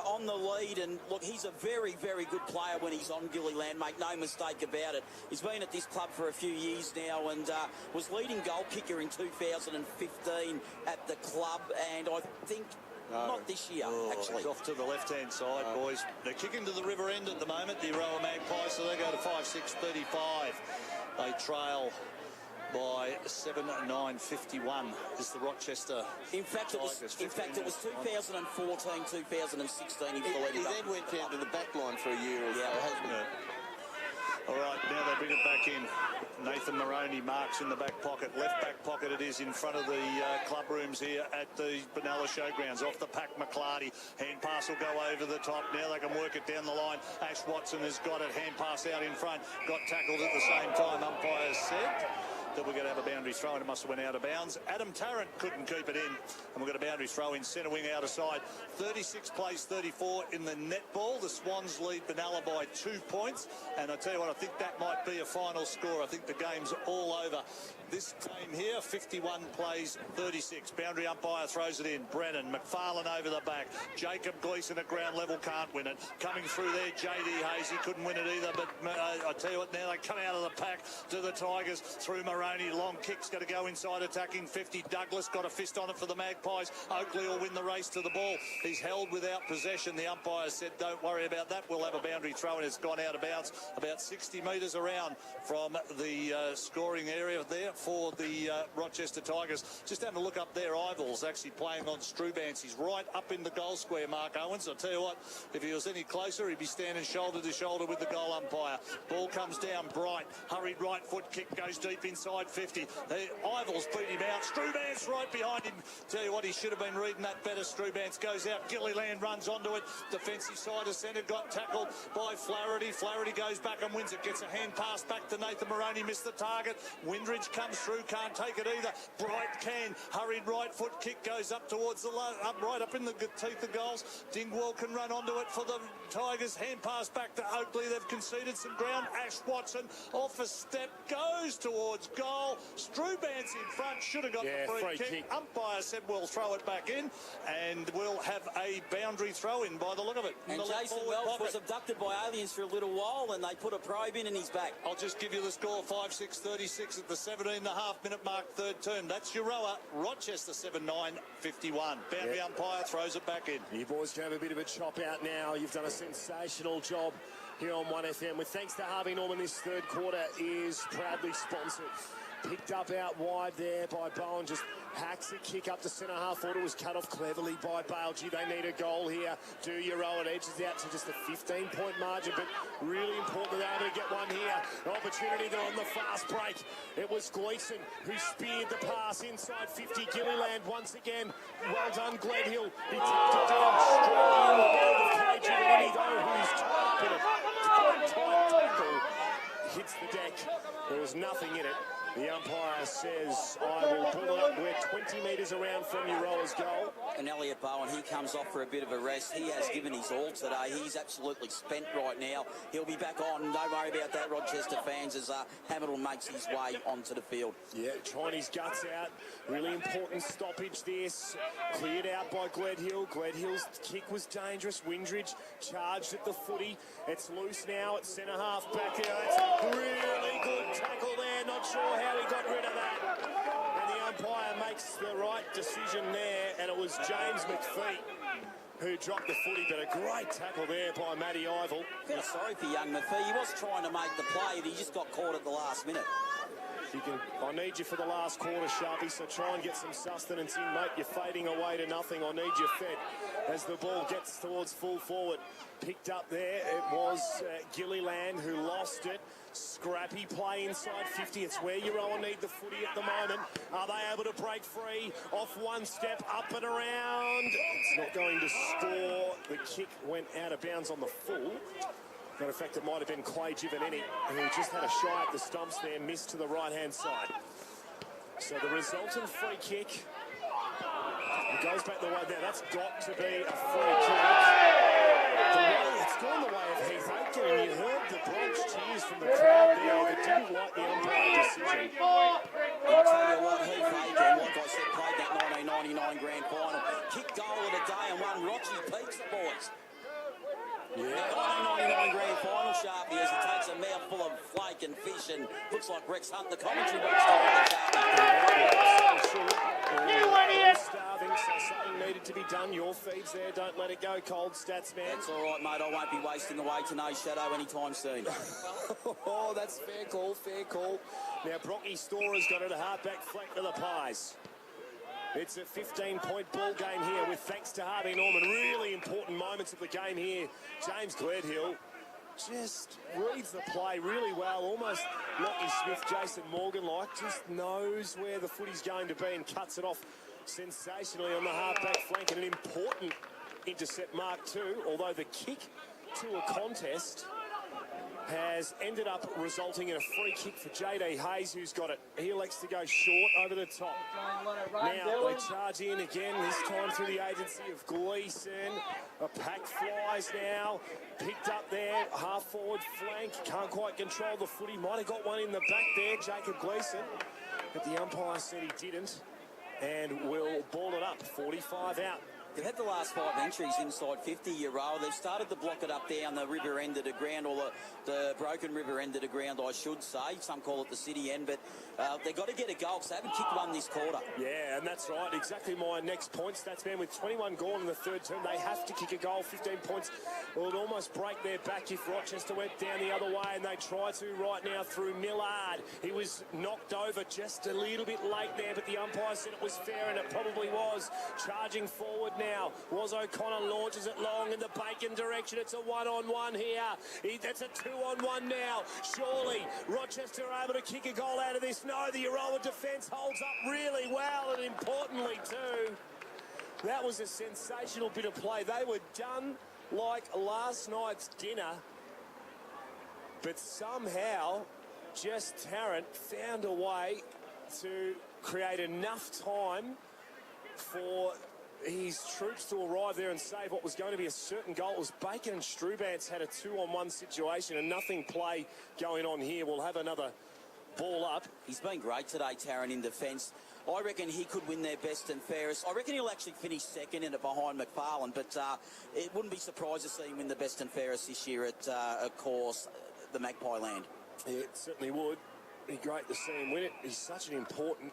on the lead, and look, he's a very, very good player when he's on Gilliland, make no mistake about it. He's been at this club for a few years now and was leading goal kicker in 2015 at the club, and I think not this year, actually. He's off to the left-hand side, boys. They're kicking to the river end at the moment, the Euroa Magpies, so they go to 5-6-35. They trail by 7-9-51 is the Rochester. In fact, it was 2014, 2016. He then went down to the back line for a year or so, hasn't he? All right, now they bring it back in. Nathan Moroney marks in the back pocket. Left back pocket it is in front of the club rooms here at the Benalla Showgrounds. Off the pack, McClarty. Hand pass will go over the top. Now they can work it down the line. Ash Watson has got it. Hand pass out in front. Got tackled at the same time. Umpires said that we're going to have a boundary throw, and it must have went out of bounds. Adam Tarrant couldn't keep it in, and we've got a boundary throw in centre wing out of side. 36 plays 34 in the netball. The Swans lead Benalla by 2 points, and I tell you what, I think that might be a final score. I think the game's all over. This game here, 51 plays 36. Boundary umpire throws it in. Brennan, McFarlane over the back. Jacob Gleeson at ground level can't win it. Coming through there, J.D. Hayes, he couldn't win it either, but I tell you what, now they come out of the pack to the Tigers through Moroney. Long kick's going to go inside, attacking 50. Douglas got a fist on it for the Magpies. Oakley will win the race to the ball. He's held without possession. The umpire said, don't worry about that. We'll have a boundary throw, and it's gone out of bounds about 60 metres around from the scoring area there for the Rochester Tigers. Just having a look up there, Ival's actually playing on Strubance. He's right up in the goal square, Mark Owens. I'll tell you what, if he was any closer, he'd be standing shoulder to shoulder with the goal umpire. Ball comes down, Bright. Hurried right foot kick goes deep inside 50. Ival's beat him out. Strubance right behind him. Tell you what, he should have been reading that better. Strubance goes out. Gilliland runs onto it. Defensive side of centre, got tackled by Flaherty. Flaherty goes back and wins it. Gets a hand pass back to Nathan Moroney. Missed the target. Windridge comes through. Can't take it either. Bright can. Hurried right foot kick goes up towards the right up in the teeth of goals. Dingwall can run onto it for the Tigers. Hand pass back to Oakley. They've conceded some ground. Ash Watson off a step goes towards goal. Strubance in front. Should have got the free kick. Umpire said we'll throw it back in, and we'll have a boundary throw in by the look of it. And Jason Welch was abducted by aliens for a little while, and they put a probe in his back. I'll just give you the score, 5-6-36 at the 17.5-minute mark, third term. That's Euroa. Rochester 7-9-51. Boundary umpire throws it back in. You boys can have a bit of a chop out now. You've done a sensational job here on 1FM. With thanks to Harvey Norman, this third quarter is proudly sponsored. Picked up out wide there by Bowen, just hacks a kick up to centre half. Thought it was cut off cleverly by Bale. Gee, they need a goal here. Do Euroa, it edges out to just a 15-point margin, but really important they're able to get one here. Opportunity there on the fast break. It was Gleeson who speared the pass inside 50. Gilliland once again. Well done, Gledhill. He tapped it down straight in the middle of KG, though, who's tight in a tight tackle. Hits the deck. There was nothing in it. The umpire says, I will pull it up. We're 20 metres around from Euroa's goal. And Elliot Bowen, he comes off for a bit of a rest. He has given his all today. He's absolutely spent right now. He'll be back on. Don't worry about that, Rochester fans, as Hamilton makes his way onto the field. Yeah, trying his guts out. Really important stoppage this. Cleared out by Gledhill. Gledhill's kick was dangerous. Windridge charged at the footy. It's loose now at centre half back there. That's a really good tackle there. Not sure how he got rid of that. And the makes the right decision there, and it was James McPhee who dropped the footy, but a great tackle there by Matty Ivel. Feel sorry for young McPhee. He was trying to make the play, but he just got caught at the last minute. I need you for the last quarter, Sharpie, so try and get some sustenance in, mate. You're fading away to nothing. I need you fed as the ball gets towards full forward. Picked up there, it was Gilliland who lost it. Scrappy play inside 50. It's where Euroa need the footy at the moment. Are they able to break free? Off one step, up and around. It's not going to score. The kick went out of bounds on the full. Matter of fact, it might have been Clay Giovanni, who just had a shy at the stumps there, missed to the right-hand side. So the resultant free kick goes back the way there. That's got to be a free kick. It's gone the way of Heath Aiken, and you heard the Bronx cheers from the crowd there that didn't like the umpire decision. I'll tell you what, Heath Aiken, like I said, played that 1999 grand final. Kick goal of the day and won Rochie Pizza, boys. Yeah. 1999 grand final, Sharpie, as he takes a mouthful of flake and fish and looks like Rex Hunt, the commentary box told the Sharpie. Starving, so something needed to be done. Your feed's there. Don't let it go cold, stats man. That's all right, mate. I won't be wasting away to no shadow anytime soon. Oh, that's fair call, fair call. Now, Brocky Storer's got it a hard-back flank to the Pies. It's a 15-point ball game here with thanks to Harvey Norman. Really important moments of the game here. James Gledhill just reads the play really well. Almost Lockie Smith, Jason Morgan-like. Just knows where the footy's going to be and cuts it off sensationally on the half-back flank. And an important intercept mark too, although the kick to a contest has ended up resulting in a free kick for J.D. Hayes, who's got it. He elects to go short over the top. Now they charge in again, this time through the agency of Gleeson. A pack flies now. Picked up there, half-forward flank. Can't quite control the footy. Might have got one in the back there, Jacob Gleeson. But the umpire said he didn't. And will ball it up, 45 out. They've had the last 5 entries inside 50 Euroa. They've started to block it up down the river end of the ground, or the broken river end of the ground, I should say. Some call it the city end, but they've got to get a goal because they haven't kicked one this quarter. Yeah, and that's right. Exactly my next point. Stats man, with 21 gone in the third term, they have to kick a goal. 15 points will almost break their back if Rochester went down the other way, and they try to right now through Millard. He was knocked over just a little bit late there, but the umpire said it was fair, and it probably was. Charging forward now was O'Connor, launches it long in the Bacon direction. It's a one-on-one here. That's a two-on-one now. Surely Rochester are able to kick a goal out of this. No, the Euroa defence holds up really well, and importantly too, that was a sensational bit of play. They were done like last night's dinner, but somehow Jess Tarrant found a way to create enough time for his troops to arrive there and save what was going to be a certain goal. It was Bacon and Strubantz had a 2-on-1 situation, and nothing play going on here. We'll have another ball up. He's been great today, Tarrant, in defence. I reckon he could win their best and fairest. I reckon he'll actually finish second in it behind McFarlane, but it wouldn't be surprised to see him win the best and fairest this year at, of course, the Magpie land. Yeah, it certainly would. Be great to see him win it. He's such an important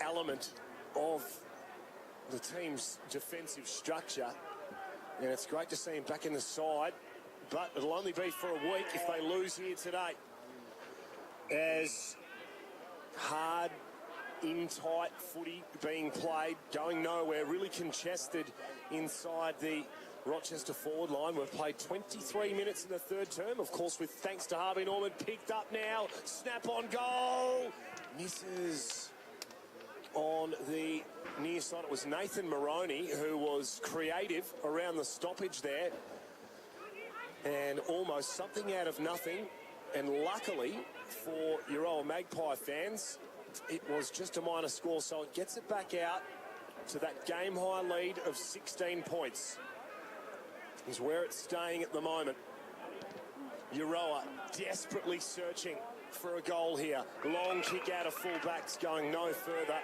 element of the team's defensive structure, and it's great to see him back in the side, but it'll only be for a week if they lose here today. As hard, in-tight footy being played, going nowhere, really congested inside the Rochester forward line. We've played 23 minutes in the third term, of course, with thanks to Harvey Norman. Picked up now, snap on goal, misses on the near side. It was Nathan Moroney who was creative around the stoppage there, and almost something out of nothing. And luckily for Euroa Magpie fans, it was just a minor score, so it gets it back out to that game-high lead of 16 points. Is where it's staying at the moment. Euroa desperately searching for a goal here. Long kick out of fullbacks, going no further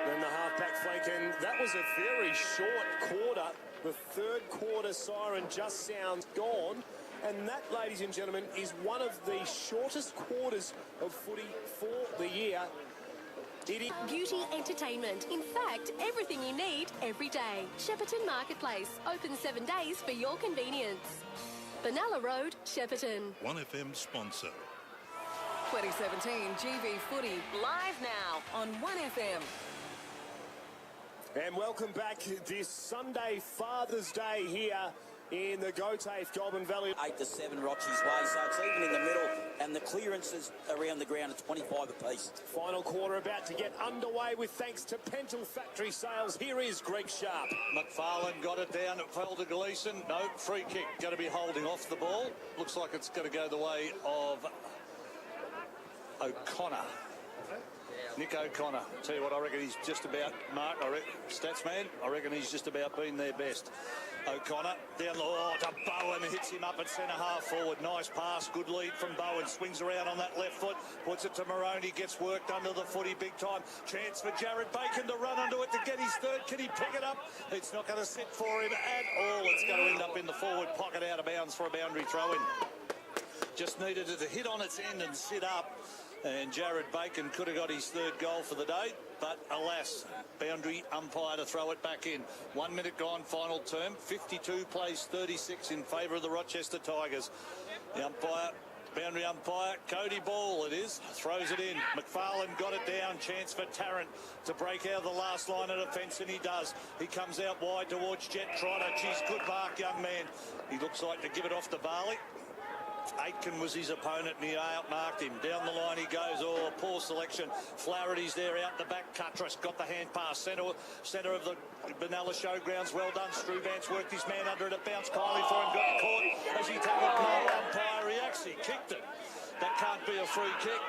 than the half-back flank, and that was a very short quarter. The third quarter siren just sounds gone, and that, ladies and gentlemen, is one of the shortest quarters of footy for the year. Beauty entertainment. In fact, everything you need every day. Shepparton Marketplace. Open 7 days for your convenience. Benalla Road, Shepparton. 1FM sponsor. 2017 GV Footy live now on 1FM. And welcome back this Sunday Father's Day here in the Gotafe Goulburn Valley. 8 to 7 Rochie's way, so it's even in the middle, and the clearances around the ground are 25 apiece. Final quarter about to get underway with thanks to Pental Factory Sales. Here is Greg Sharp. McFarlane got it down. It fell to Gleeson. No, free kick. Going to be holding off the ball. Looks like it's going to go the way of O'Connor. Nick O'Connor. Tell you what, I reckon he's just about, Mark, stats man, I reckon he's just about been their best. O'Connor down to Bowen, hits him up at centre half forward. Nice pass, good lead from Bowen. Swings around on that left foot, puts it to Maroney, gets worked under the footy big time. Chance for Jared Bacon to run onto it to get his third. Can he pick it up? It's not going to sit for him at all. It's going to end up in the forward pocket out of bounds for a boundary throw-in. Just needed it to hit on its end and sit up. And Jared Bacon could have got his third goal for the day, but alas, boundary umpire to throw it back in. 1 minute gone, final term. 52 plays 36 in favour of the Rochester Tigers. The umpire, boundary umpire, Cody Ball it is, throws it in. McFarlane got it down, chance for Tarrant to break out of the last line of defence, and he does. He comes out wide towards Jet Trotter. Geez, good mark, young man. He looks like to give it off to Barley. Aitken was his opponent and he outmarked him. Down the line he goes. Oh, poor selection. Flaherty's there out the back. Cuttress got the hand pass. Centre of the Benalla Showgrounds. Well done. Strubance worked his man under it. It bounced kindly for him. Got caught as he tackled no umpire. He actually kicked it. That can't be a free kick.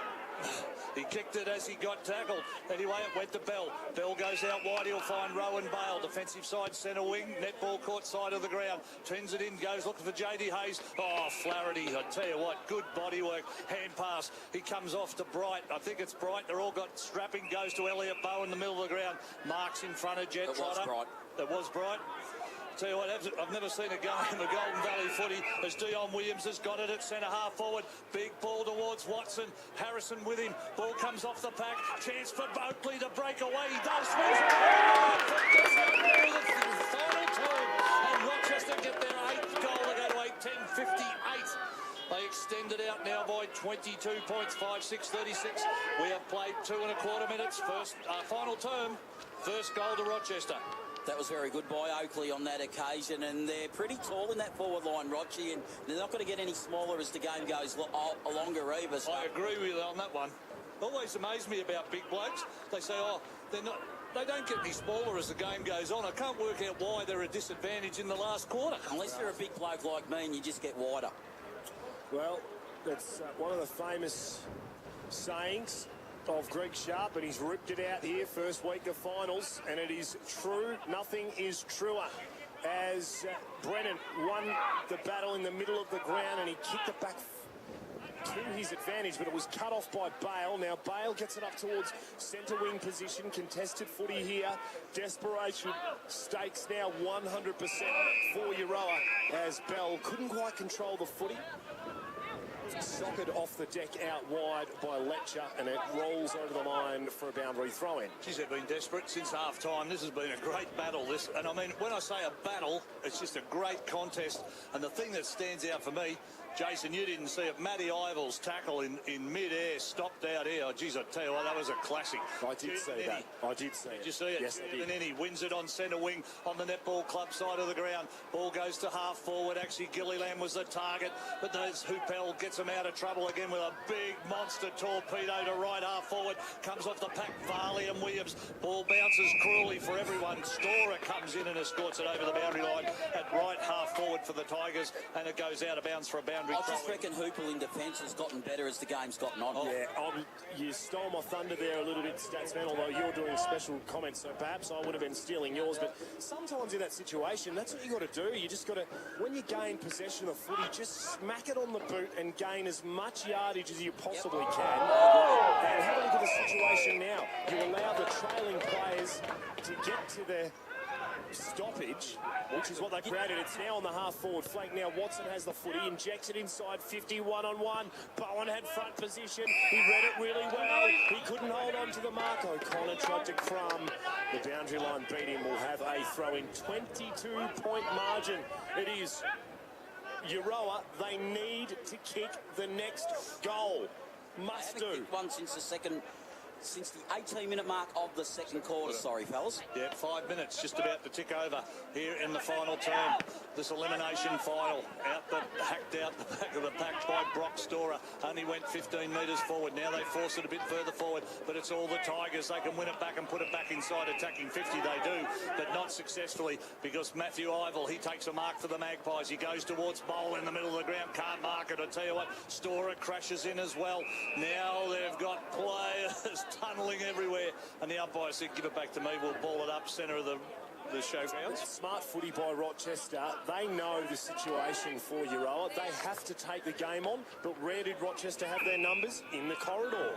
He kicked it as he got tackled. Anyway, it went to Bell. Bell goes out wide. He'll find Rowan Bale. Defensive side, centre wing. Netball court side of the ground. Turns it in. Goes looking for J.D. Hayes. Oh, Flaherty. I tell you what, good body work. Hand pass. He comes off to Bright. I think it's Bright. They're all got strapping. Goes to Elliot Bow in the middle of the ground. Marks in front of Jet Trotter. It was Bright. Tell you what, I've never seen a game in the Golden Valley footy as Dion Williams has got it at centre half forward. Big ball towards Watson. Harrison with him. Ball comes off the pack. Chance for Oakley to break away. He does. Final turn. And Rochester get their 8th goal. They go to 8-10-58. They extend it out now by 22 points, 5-6-36. We have played 2.25 minutes. Final term. First goal to Rochester. That was very good by Oakley on that occasion, and they're pretty tall in that forward line, Rochi, and they're not going to get any smaller as the game goes longer either. So. I agree with you on that one. Always amazed me about big blokes. They say, oh, they don't get any smaller as the game goes on. I can't work out why they're a disadvantage in the last quarter. Unless you're a big bloke like me and you just get wider. Well, that's one of the famous sayings of Greg Sharp, and he's ripped it out here, first week of finals, and it is true. Nothing is truer. As Brennan won the battle in the middle of the ground, and he kicked it back to his advantage, but it was cut off by Bale. Now Bale gets it up towards centre wing position, contested footy here. Desperation stakes now 100% for Euroa as Bell couldn't quite control the footy. Socket off the deck out wide by Letcher, and it rolls over the line for a boundary throw-in. Geez, they've been desperate since half-time. This has been a great battle, this. And I mean, when I say a battle, it's just a great contest. And the thing that stands out for me, Jason, you didn't see it. Matty Ivel's tackle in mid-air stopped out here. Oh, geez, I tell you what, that was a classic. I did see that. I did see it. Did you see it? Yes, I did. And then he wins it on centre wing on the netball club side of the ground. Ball goes to half forward. Actually, Gilliland was the target, but those Hoopel gets him out of trouble again with a big monster torpedo to right half forward. Comes off the pack, Varley and Williams. Ball bounces cruelly for everyone. Storer comes in and escorts it over the boundary line at right half forward for the Tigers, and it goes out of bounds for a boundary. I just reckon Hoopel in defence has gotten better as the game's gotten on. Yeah, you stole my thunder there a little bit, Statsman, although you're doing special comments, so perhaps I would have been stealing yours. But sometimes in that situation, that's what you got to do. You just got to, when you gain possession of the footy, just smack it on the boot and gain as much yardage as you possibly can. And have a look at the situation now. You allow the trailing players to get to the stoppage, which is what they created. It's now on the half-forward flank. Now Watson has the footy, injects it inside 50, one-on-one. Bowen had front position. He read it really well. He couldn't hold on to the mark. O'Connor tried to crumb. The boundary line beat him. Will have a throw-in. 22-point margin. It is Euroa. They need to kick the next goal. Must do. One since the 18-minute mark of the second quarter. Sorry, fellas. Yeah, 5 minutes just about to tick over here in the final term. This elimination final hacked out the back of the pack by Brock Storer. Only went 15 metres forward. Now they force it a bit further forward, but it's all the Tigers. They can win it back and put it back inside attacking 50. They do, but not successfully because Matthew Ivel, he takes a mark for the Magpies. He goes towards Bowl in the middle of the ground. Can't mark it. I tell you what, Storer crashes in as well. Now they've got players tunnelling everywhere, and the umpire said, give it back to me, we'll ball it up centre of the showgrounds. Smart footy by Rochester. They know the situation for Euroa. They have to take the game on, but where did Rochester have their numbers? In the corridor.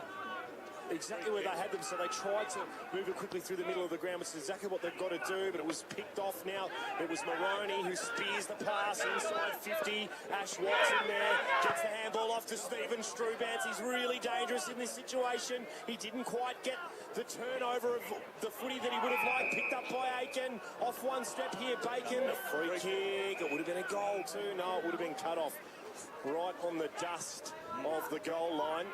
Exactly where they had them, so they tried to move it quickly through the middle of the ground, which is exactly what they've got to do, but it was picked off now. It was Maroney who spears the pass inside 50. Ash Watson there, gets the handball off to Stephen Strubance. He's really dangerous in this situation. He didn't quite get the turnover of the footy that he would have liked. Picked up by Aiken. Off one step here, Bacon. A free kick. It would have been a goal too. No, it would have been cut off right on the dust of the goal line.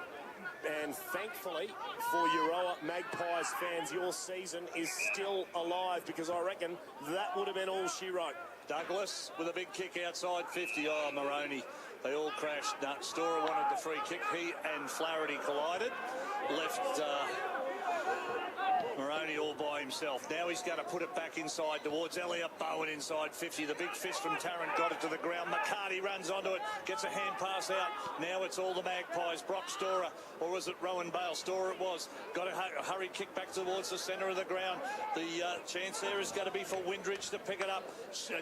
And thankfully for Euroa Magpies fans, your season is still alive, because I reckon that would have been all she wrote. Douglas with a big kick outside 50. Oh, Maroney. They all crashed. Storer wanted the free kick. He and Flaherty collided. Left Maroney all by himself. Now he's going to put it back inside towards Elliot Bowen inside 50. The big fist from Tarrant got it to the ground. McCarty runs onto it, gets a hand pass out. Now it's all the Magpies. Brock Storer, or was it Rowan Bale? Storer it was. Got a hurry kick back towards the centre of the ground. The chance there is going to be for Windridge to pick it up.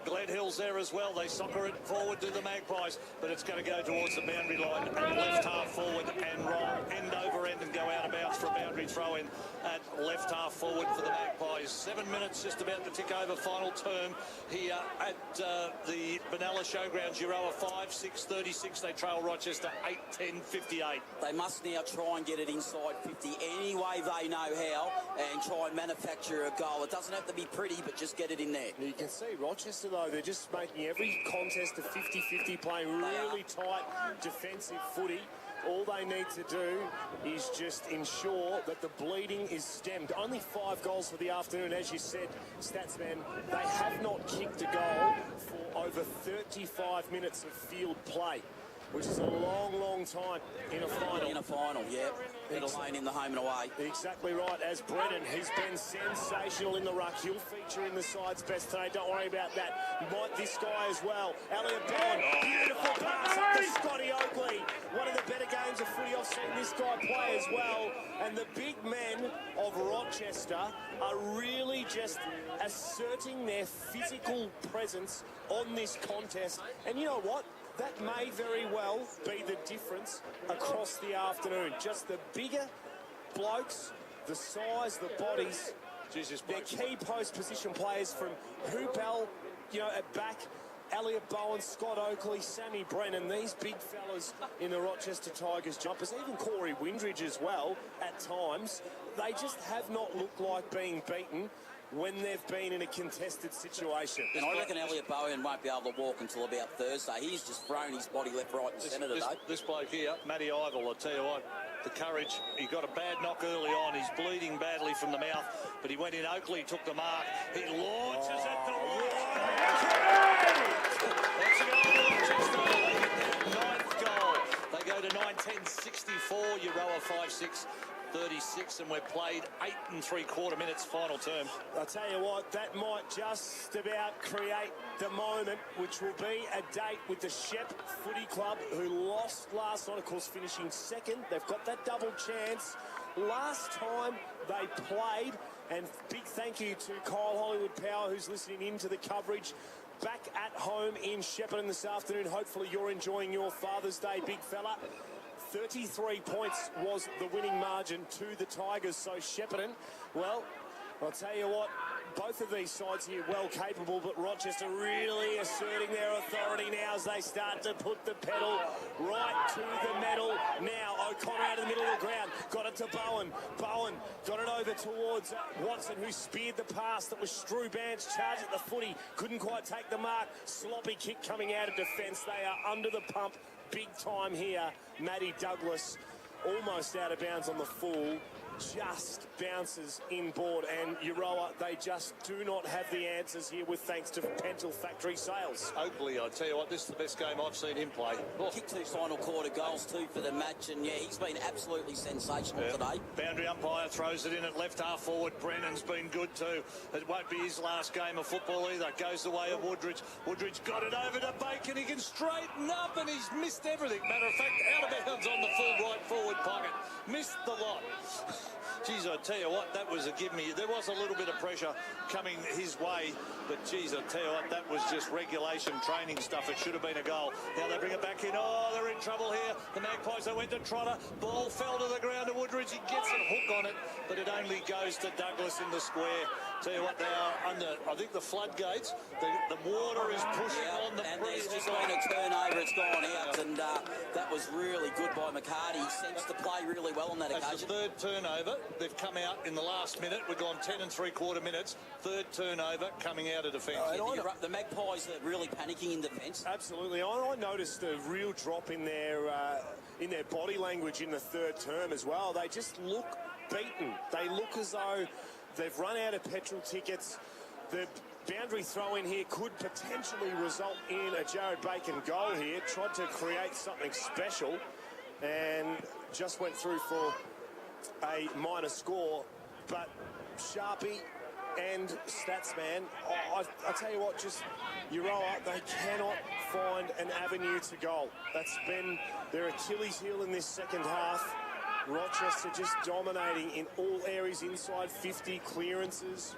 Gledhill's there as well. They soccer it forward to the Magpies, but it's going to go towards the boundary line and left half forward and roll end over end and go out of bounds for a boundary throw in at left half forward for the Magpies. 7 minutes just about to tick over final term here at the Benalla Showgrounds. Euroa 5-6-36. They trail Rochester 8-10-58. They must now try and get it inside 50 any way they know how and try and manufacture a goal. It doesn't have to be pretty, but just get it in there. You can see Rochester, though, they're just making every contest a 50-50, playing really tight defensive footy. All they need to do is just ensure that the bleeding is stemmed. Only 5 goals for the afternoon, as you said, Statsman. They have not kicked a goal for over 35 minutes of field play, which is a long, long time in a final. In a final, yeah. Peter Lane in the home and away. Exactly right. As Brennan, he's been sensational in the ruck. He'll feature in the side's best today. Don't worry about that. You might this guy as well. Elliot Bowen, beautiful pass up to Scotty Oakley. One of the better games of footy I've seen this guy play as well. And the big men of Rochester are really just asserting their physical presence on this contest. And you know what? That may very well be the difference across the afternoon. Just the bigger blokes, the size, the bodies. They're key post position players from Hoopel, at back, Elliot Bowen, Scott Oakley, Sammy Brennan, these big fellas in the Rochester Tigers jumpers, even Corey Windridge as well at times. They just have not looked like being beaten when they've been in a contested situation. And I reckon Elliot Bowen won't be able to walk until about Thursday. He's just thrown his body left, right and centre today. This bloke here, Matty Ivel, I'll tell you what, the courage. He got a bad knock early on. He's bleeding badly from the mouth, but he went in. Oakley took the mark. He launches at the That's a goal to Rochester. They get their 9th goal. They go to 9-10-64. Euroa 5-6-36, and we're played 8 3/4 minutes final term. I'll tell you what, that might just about create the moment, which will be a date with the Shep Footy Club, who lost last night, of course, finishing second. They've got that double chance. Last time they played, and big thank you to Kyle Hollywood Power, who's listening in to the coverage back at home in Shepparton this afternoon. Hopefully you're enjoying your Father's Day, big fella. 33 points was the winning margin to the Tigers. So Shepparton, well, I'll tell you what, both of these sides here well capable, but Rochester really asserting their authority now as they start to put the pedal right to the metal. Now O'Connor out of the middle of the ground, got it to Bowen. Bowen got it over towards Watson, who speared the pass that was Struban's charge at the footy. Couldn't quite take the mark. Sloppy kick coming out of defence. They are under the pump big time here. Matty Douglas almost out of bounds on the full. Just bounces inboard, and Euroa, they just do not have the answers here with thanks to Pental Factory Sales. Oakley, I tell you what, this is the best game I've seen him play. Oh. Kicked 2 final quarter goals too for the match, and yeah, he's been absolutely sensational today. Boundary umpire throws it in at left half forward. Brennan's been good too. It won't be his last game of football either. Goes the way of Woodridge. Woodridge got it over to Bacon. He can straighten up, and he's missed everything. Matter of fact, out of bounds on the full right forward pocket. Missed the lot. Geez, I tell you what, that was a give me. There was a little bit of pressure coming his way, but geez, I tell you what, that was just regulation training stuff. It should have been a goal. Now they bring it back in. Oh, they're in trouble here. The Magpies, they went to Trotter. Ball fell to the ground to Woodridge. He gets a hook on it, but it only goes to Douglas in the square. Tell you what, they are under, I think, the floodgates. The water is pushing on the and bridge. there's just been a turnover. It's gone out, and that was really good by McCarty. He seems to play really well on that That's occasion. the third turnover. They've come out in the last minute. We've gone 10 3/4 minutes. Third turnover coming out of defence. The Magpies are really panicking in defence. Absolutely. I noticed a real drop in their body language in the third term as well. They just look beaten. They look as though they've run out of petrol tickets. The boundary throw in here could potentially result in a Jared Bacon goal here. Tried to create something special and just went through for a minor score. But Sharpie and Statsman, I tell you what, just Euroa, they cannot find an avenue to goal. That's been their Achilles heel in this second half. Rochester just dominating in all areas inside 50, clearances.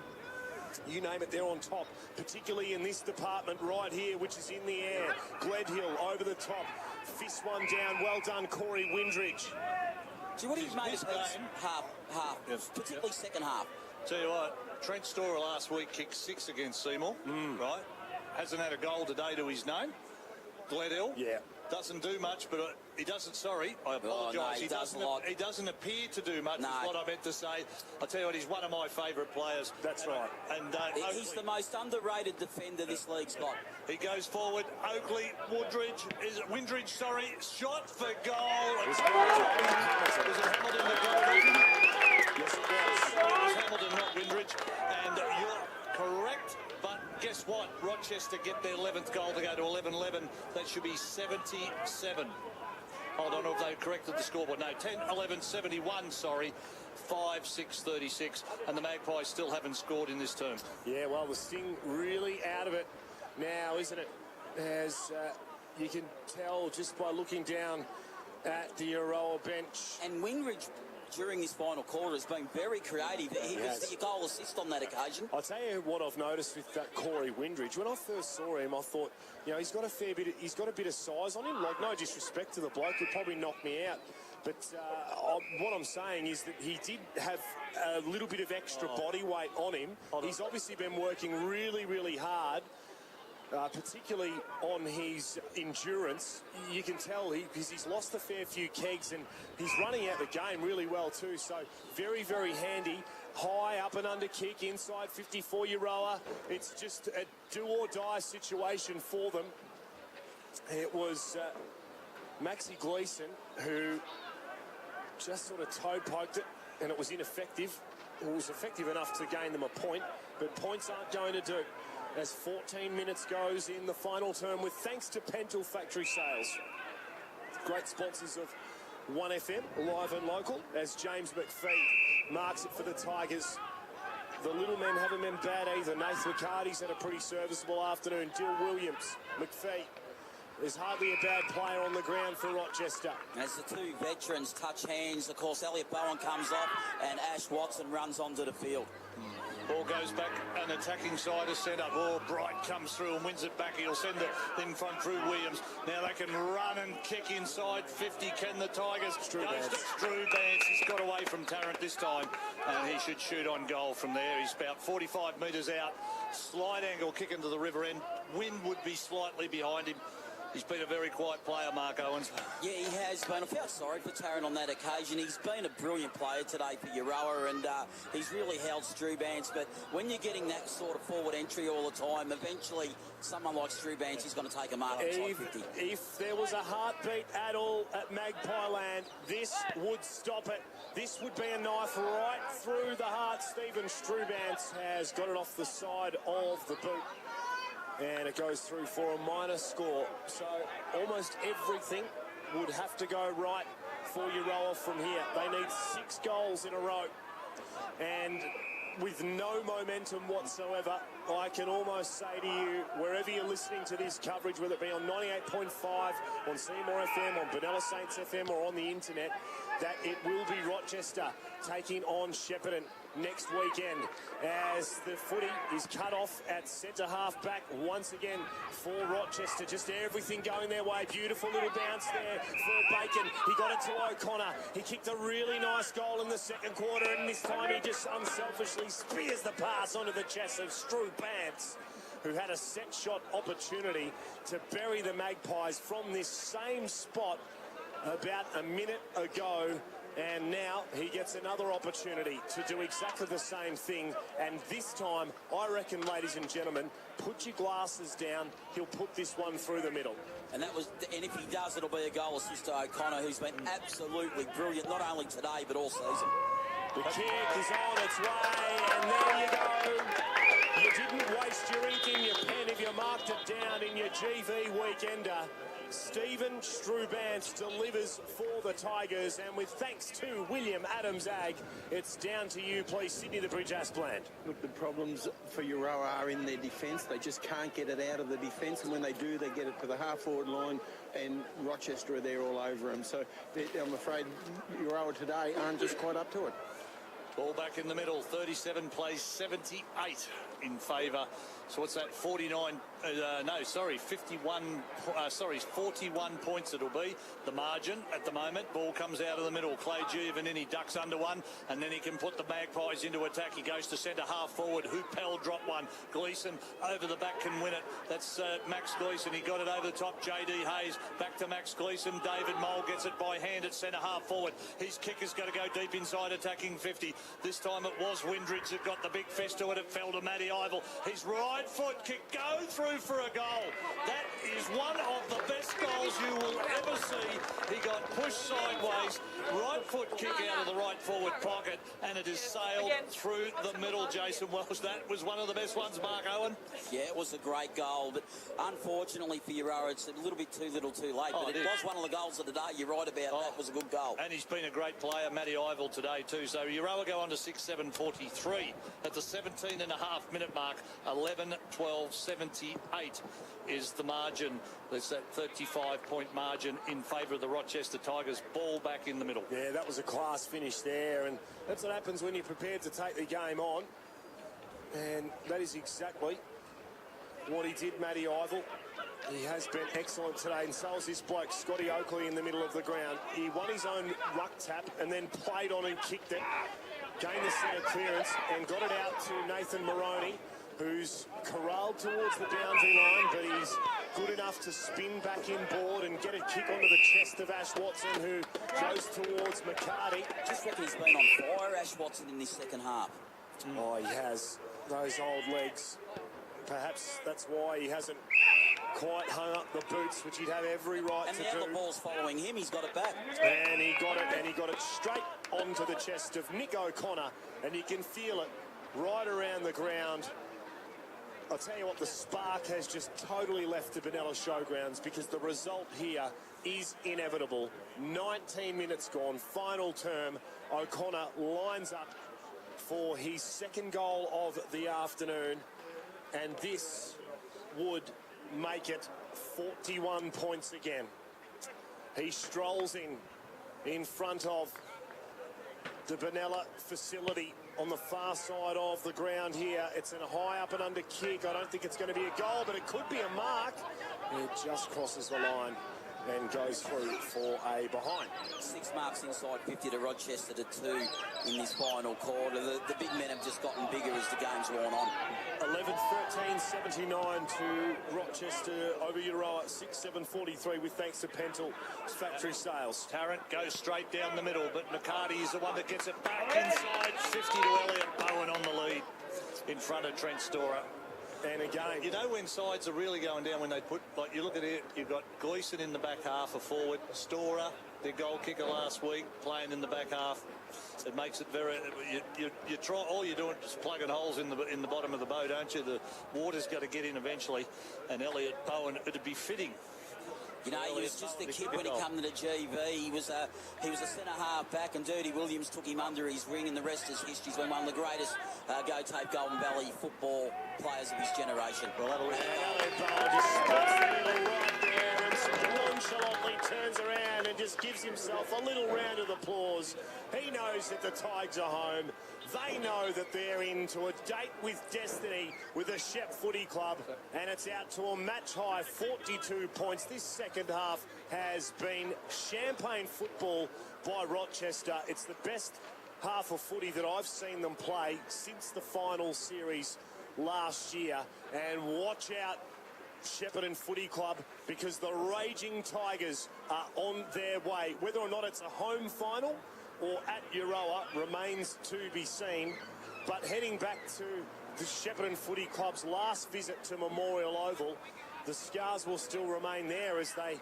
You name it, they're on top, particularly in this department right here, which is in the air. Gledhill over the top. Fist one down. Well done, Corey Windridge. See what he's made of this half, Yes. particularly second half. Tell you what, Trent Storer last week kicked 6 against Seymour, right? Hasn't had a goal today to his name. Gledhill. Yeah. Doesn't do much, but he doesn't, sorry, I apologise. no, he does a lot. He doesn't appear to do much, No. is what I meant to say. I tell you what, he's one of my favourite players. That's right. And He's the most underrated defender this league's got. he goes forward. Oakley, Windridge, shot for goal. Was it Hamilton that got it in? Yes, it was. It was Hamilton, not Windridge. And you're correct. But guess what? Rochester get their 11th goal to go to 11-11. That should be 77. I don't know if they corrected the scoreboard. No, 10-11-71, sorry. 5-6-36. And the Magpies still haven't scored in this term. Yeah, well, the Sting really out of it now, isn't it? As you can tell just by looking down at the Euroa bench. And Windridge, during this final quarter, has been very creative. He was the goal assist on that occasion. I'll tell you what I've noticed with that Corey Windridge. When I first saw him, I thought, he's got a bit of size on him. Like, no disrespect to the bloke, he'd probably knock me out. But what I'm saying is that he did have a little bit of extra body weight on him. He's obviously been working really, really hard. Particularly on his endurance. You can tell because he's lost a fair few kegs and he's running out the game really well too. So very, very handy. High up and under kick inside 54 Euroa. It's just a do or die situation for them. It was Maxie Gleason who just sort of toe poked it and it was ineffective. It was effective enough to gain them a point, but points aren't going to do. As 14 minutes goes in the final term with thanks to Pental Factory Sales. Great sponsors of 1FM, live and local, as James McPhee marks it for the Tigers. The little men haven't been bad either. Nathan McCarty's had a pretty serviceable afternoon. Dill Williams, McPhee. There's hardly a bad player on the ground for Rochester. As the two veterans touch hands, of course, Elliot Bowen comes off and Ash Watson runs onto the field. Ball goes back an attacking side of centre. Oh, Bright comes through and wins it back. He'll send it in front through Williams. Now they can run and kick inside 50. Can the Tigers? Goes to Strubance. He's got away from Tarrant this time, and he should shoot on goal from there. He's about 45 metres out. Slight angle kick into the river end. Wind would be slightly behind him. He's been a very quiet player, Mark Owens. Yeah, he has been. I felt sorry for Tarrant on that occasion. He's been a brilliant player today for Euroa, and he's really held Strubance. But when you're getting that sort of forward entry all the time, eventually someone like Strubance is going to take a mark inside 50. If there was a heartbeat at all at Magpie Land, this would stop it. This would be a knife right through the heart. Stephen Strubance has got it off the side of the boot. And it goes through for a minor score. So almost everything would have to go right for Euroa from here. They need 6 goals in a row. And with no momentum whatsoever, I can almost say to you, wherever you're listening to this coverage, whether it be on 98.5, on Seymour FM, on Benalla Saints FM, or on the internet, that it will be Rochester taking on Shepparton next weekend as the footy is cut off at centre half back once again for Rochester. Just everything going their way. Beautiful little bounce there for Bacon. He got it to O'Connor. He kicked a really nice goal in the second quarter, and this time he just unselfishly spears the pass onto the chest of Strubance, who had a set shot opportunity to bury the Magpies from this same spot about a minute ago. And now he gets another opportunity to do exactly the same thing. And this time, I reckon, ladies and gentlemen, put your glasses down. He'll put this one through the middle. And if he does, it'll be a goal assist to O'Connor, who's been absolutely brilliant, not only today, but all season. The kick is on its way, and there you go. You didn't waste your ink in your pen if you marked it down in your GV weekender. Stephen Strubance delivers for the Tigers, and with thanks to William Adams Ag, it's down to you, please, Sydney the Bridge Aspland. Look, the problems for Euroa are in their defence. They just can't get it out of the defence, and when they do, they get it to the half-forward line, and Rochester are there all over them. So I'm afraid Euroa today aren't just quite up to it. Ball back in the middle. 37 plays 78 in favour. So what's that? 41 points it'll be, the margin at the moment. Ball comes out of the middle. Clay Giovannini ducks under one, and then he can put the Magpies into attack. He goes to centre half forward. Hoopel drop one. Gleeson over the back can win it. That's Max Gleeson. He got it over the top. J.D. Hayes back to Max Gleeson. David Mole gets it by hand at centre half forward. His kicker's going to go deep inside, attacking 50. This time it was Windridge that got the big fist to it. It fell to Matty Ivel. His right foot kick go through for a goal. That is one of the best goals you will ever see. He got pushed sideways, right foot kick out of the right forward pocket, and it is sailed through the middle. Jason Welsh, that was one of the best ones, Mark Owen. Yeah, it was a great goal, but unfortunately for Euroa, it's a little bit too little too late. But it was one of the goals of the day. You're right about that. It was a good goal. And he's been a great player, Matty Ivel, today too. So Euroa go on to 6-7-43 at the 17.5-minute mark. 11-12-78 is the margin. There's that 35-point margin in favour of the Rochester Tigers. Ball back in the middle. Yeah, that was a class finish there, and that's what happens when you're prepared to take the game on. And that is exactly what he did, Matty Ivel. He has been excellent today, and so is this bloke, Scotty Oakley, in the middle of the ground. He won his own ruck tap and then played on and kicked it, gained the centre clearance and got it out to Nathan Moroney, who's corralled towards the boundary line, but he's good enough to spin back inboard and get a kick onto the chest of Ash Watson, who goes towards McCarty. Just reckon he's been on fire, Ash Watson, in this second half. Oh, he has. Those old legs. Perhaps that's why he hasn't quite hung up the boots, which he'd have every right and to now do. the ball's following him. He's got it back. And he got it straight onto the chest of Nick O'Connor, and you can feel it right around the ground. I'll tell you what, the spark has just totally left the Benalla Showgrounds, because the result here is inevitable. 19 minutes gone, final term. O'Connor lines up for his second goal of the afternoon, and this would make it 41 points again. He strolls in front of the Benalla facility on the far side of the ground here. It's a high up and under kick. I don't think it's going to be a goal, but it could be a mark. It just crosses the line and goes through for a behind. 6 marks inside 50 to Rochester to 2 in this final quarter. The big men have just gotten bigger as the game's worn on. 11-13, 79 to Rochester over Euroa, 6-7-43 with thanks to Pental factory sales. Tarrant goes straight down the middle, but McCarty is the one that gets it back inside 50 to Elliott Bowen on the lead in front of Trent Storer. And again, you know when sides are really going down when they put, like you look at it, you've got Gleeson in the back half, a forward, Storer, their goal kicker last week, playing in the back half. It makes it very, you try, all you're doing is plugging holes in the bottom of the boat, aren't you? The water's got to get in eventually, and Elliott Bowen, it'd be fitting. You know, he was just a kid when he came to the GV. He was a centre half back, and Dirty Williams took him under his wing, and the rest is history. He's been one of the greatest go-tape Golden Valley football players of his generation. Well, that'll be just spots the middle right there and sort of nonchalantly turns around and just gives himself a little round of applause. He knows that the Tigers are home. They know that they're into a date with destiny with the Shep Footy Club, and it's out to a match-high 42 points. This second half has been champagne football by Rochester. It's the best half of footy that I've seen them play since the final series last year. And watch out, Shepparton Footy Club, because the Raging Tigers are on their way. Whether or not it's a home final or at Euroa remains to be seen. But heading back to the Shepparton Footy Club's last visit to Memorial Oval, the scars will still remain there as they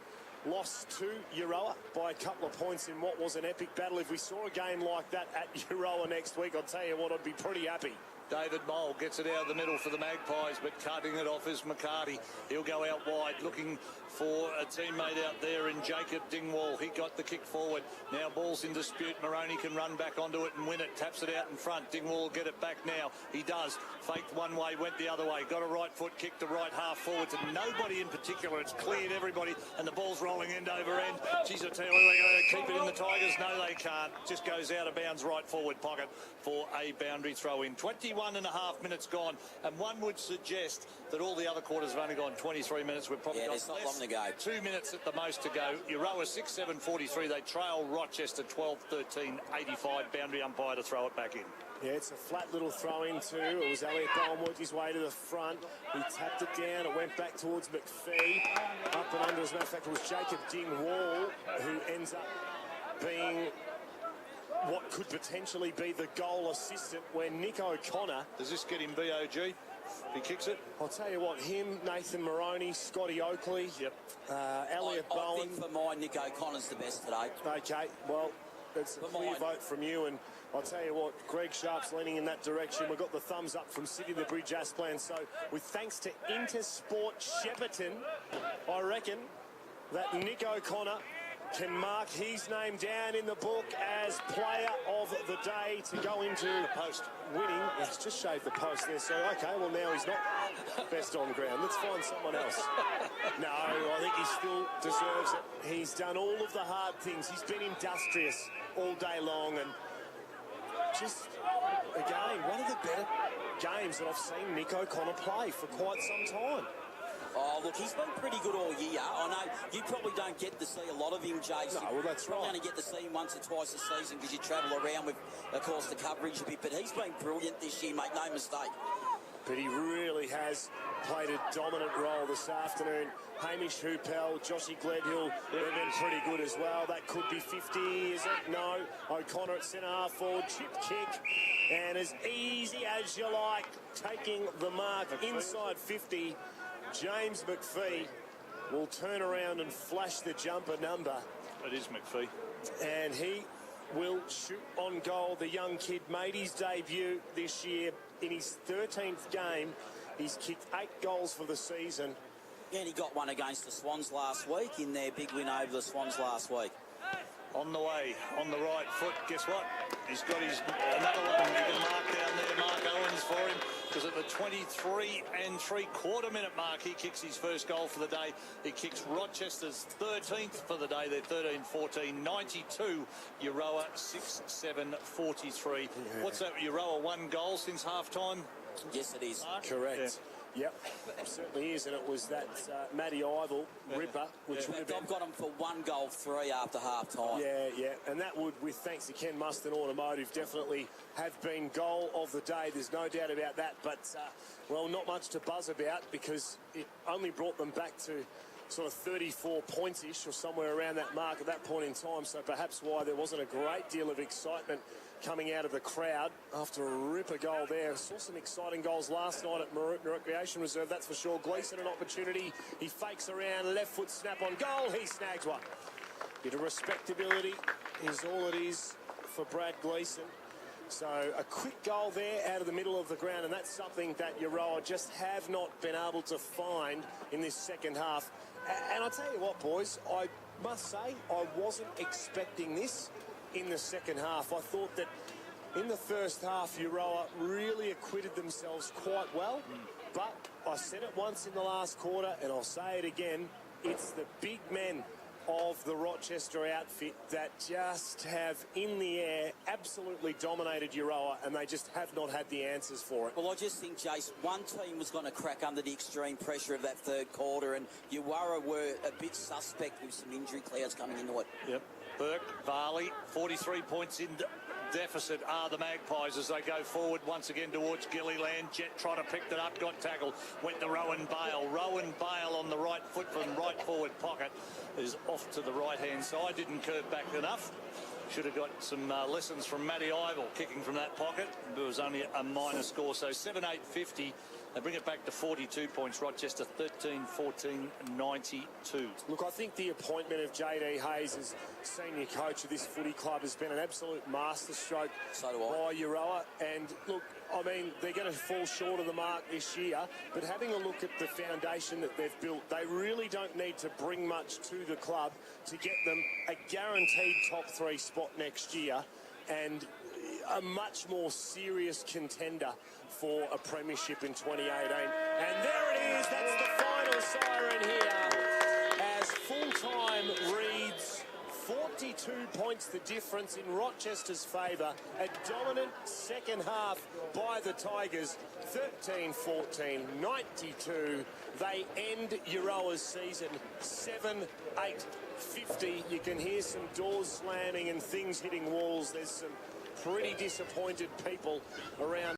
lost to Euroa by a couple of points in what was an epic battle. If we saw a game like that at Euroa next week, I'll tell you what, I'd be pretty happy. David Mole gets it out of the middle for the Magpies, but cutting it off is McCarty. He'll go out wide, looking for a teammate out there in Jacob Dingwall. He got the kick forward. Now ball's in dispute. Maroney can run back onto it and win it. Taps it out in front. Dingwall will get it back now. He does. Faked one way, went the other way. Got a right foot, kicked the right half forward to nobody in particular. It's cleared everybody, and the ball's rolling end over end. Geez, I tell you what, they're going to keep it in the Tigers. No, they can't. Just goes out of bounds right forward pocket for a boundary throw in. 21.5 minutes gone, and one would suggest that all the other quarters have only gone 23 minutes. We've probably got there's not long to go. 2 minutes at the most to go. Euroa 6-7-43. They trail Rochester 12-13, 85. Boundary umpire to throw it back in. Yeah, it's a flat little throw in too. It was Elliott Bowen worked his way to the front. He tapped it down. It went back towards McPhee. Up and under, as a matter of fact, it was Jacob Dingwall who ends up being what could potentially be the goal assistant, where Nick O'Connor... Does this get him BOG? He kicks it. I'll tell you what, him, Nathan Maroney, Scotty Oakley, Elliott Bowen... I think for mine, Nick O'Connor's the best today. Okay, well, it's a clear vote from you, and I'll tell you what, Greg Sharp's leaning in that direction. We've got the thumbs up from City of the Bridge Asplan. So with thanks to Intersport Shepparton, I reckon that Nick O'Connor can mark his name down in the book as player of the day to go into the post winning. He's just shaved the post there, so okay, well now he's not best on ground. Let's find someone else. No, I think he still deserves it. He's done all of the hard things. He's been industrious all day long, and just, again, one of the better games that I've seen Nick O'Connor play for quite some time. Oh, look, he's been pretty good all year. I know you probably don't get to see a lot of him, Jason. No, well, that's right. You only get to see him once or twice a season because you travel around with, of course, the coverage a bit. But he's been brilliant this year, mate, no mistake. But he really has played a dominant role this afternoon. Hamish Hoopel, Joshy Gledhill, they've been pretty good as well. That could be 50, is it? No. O'Connor at centre half forward, chip kick. And as easy as you like, taking the mark inside 50. James McPhee will turn around and flash the jumper number. It is McPhee. And he will shoot on goal. The young kid made his debut this year in his 13th game. He's kicked 8 goals for the season. And he got one against the Swans last week in their big win over the Swans last week. On the way, on the right foot, guess what? He's got his another one. You can mark down there, Mark Owens for him. because at the 23 3/4 minute mark, he kicks his first goal for the day. He kicks Rochester's 13th for the day. They're 13-14, 92. Euroa 6-7-43. What's that? Euroa 1 goal since half-time? Yes, it is. Correct. Yep, it certainly is, and it was that Matty Ivel ripper, which would have been... I've got him for 1 goal 3 after half-time. Yeah, and that would, with thanks to Ken Muston Automotive, definitely have been goal of the day. There's no doubt about that, but, well, not much to buzz about because it only brought them back to sort of 34 points-ish or somewhere around that mark at that point in time, so perhaps why there wasn't a great deal of excitement coming out of the crowd after a ripper goal there. Saw some exciting goals last night at Maroon Recreation Reserve, that's for sure. Gleeson an opportunity. He fakes around, left foot snap on goal. He snags one. Bit of respectability is all it is for Brad Gleeson. So a quick goal there out of the middle of the ground, and that's something that Euroa just have not been able to find in this second half. And I'll tell you what, boys, I must say I wasn't expecting this in the second half. I thought that in the first half, Euroa really acquitted themselves quite well. But I said it once in the last quarter, and I'll say it again, it's the big men of the Rochester outfit that just have, in the air, absolutely dominated Euroa, and they just have not had the answers for it. Well, I just think, Jace, one team was going to crack under the extreme pressure of that third quarter, and Euroa were a bit suspect with some injury clouds coming into it. Yep. Burke, Varley, 43 points in deficit are the Magpies as they go forward once again towards Gilliland. Jet Trotter picked it up, got tackled, went to Rowan Bale. Rowan Bale on the right foot from right forward pocket is off to the right-hand side. Didn't curve back enough. Should have got some lessons from Matty Ivel kicking from that pocket. It was only a minor score, so 7-8-50. They bring it back to 42 points. Rochester 13-14, 92. Look, I think the appointment of J.D. Hayes as senior coach of this footy club has been an absolute masterstroke by Euroa. And look, I mean, they're going to fall short of the mark this year, but having a look at the foundation that they've built, they really don't need to bring much to the club to get them a guaranteed top 3 spot next year and a much more serious contender for a premiership in 2018. And there it is, that's the final siren here as full-time reads 42 points the difference in Rochester's favour. A dominant second half by the Tigers, 13-14, 92. They end Euroa's season 7-8-50. You can hear some doors slamming and things hitting walls. There's some pretty disappointed people around.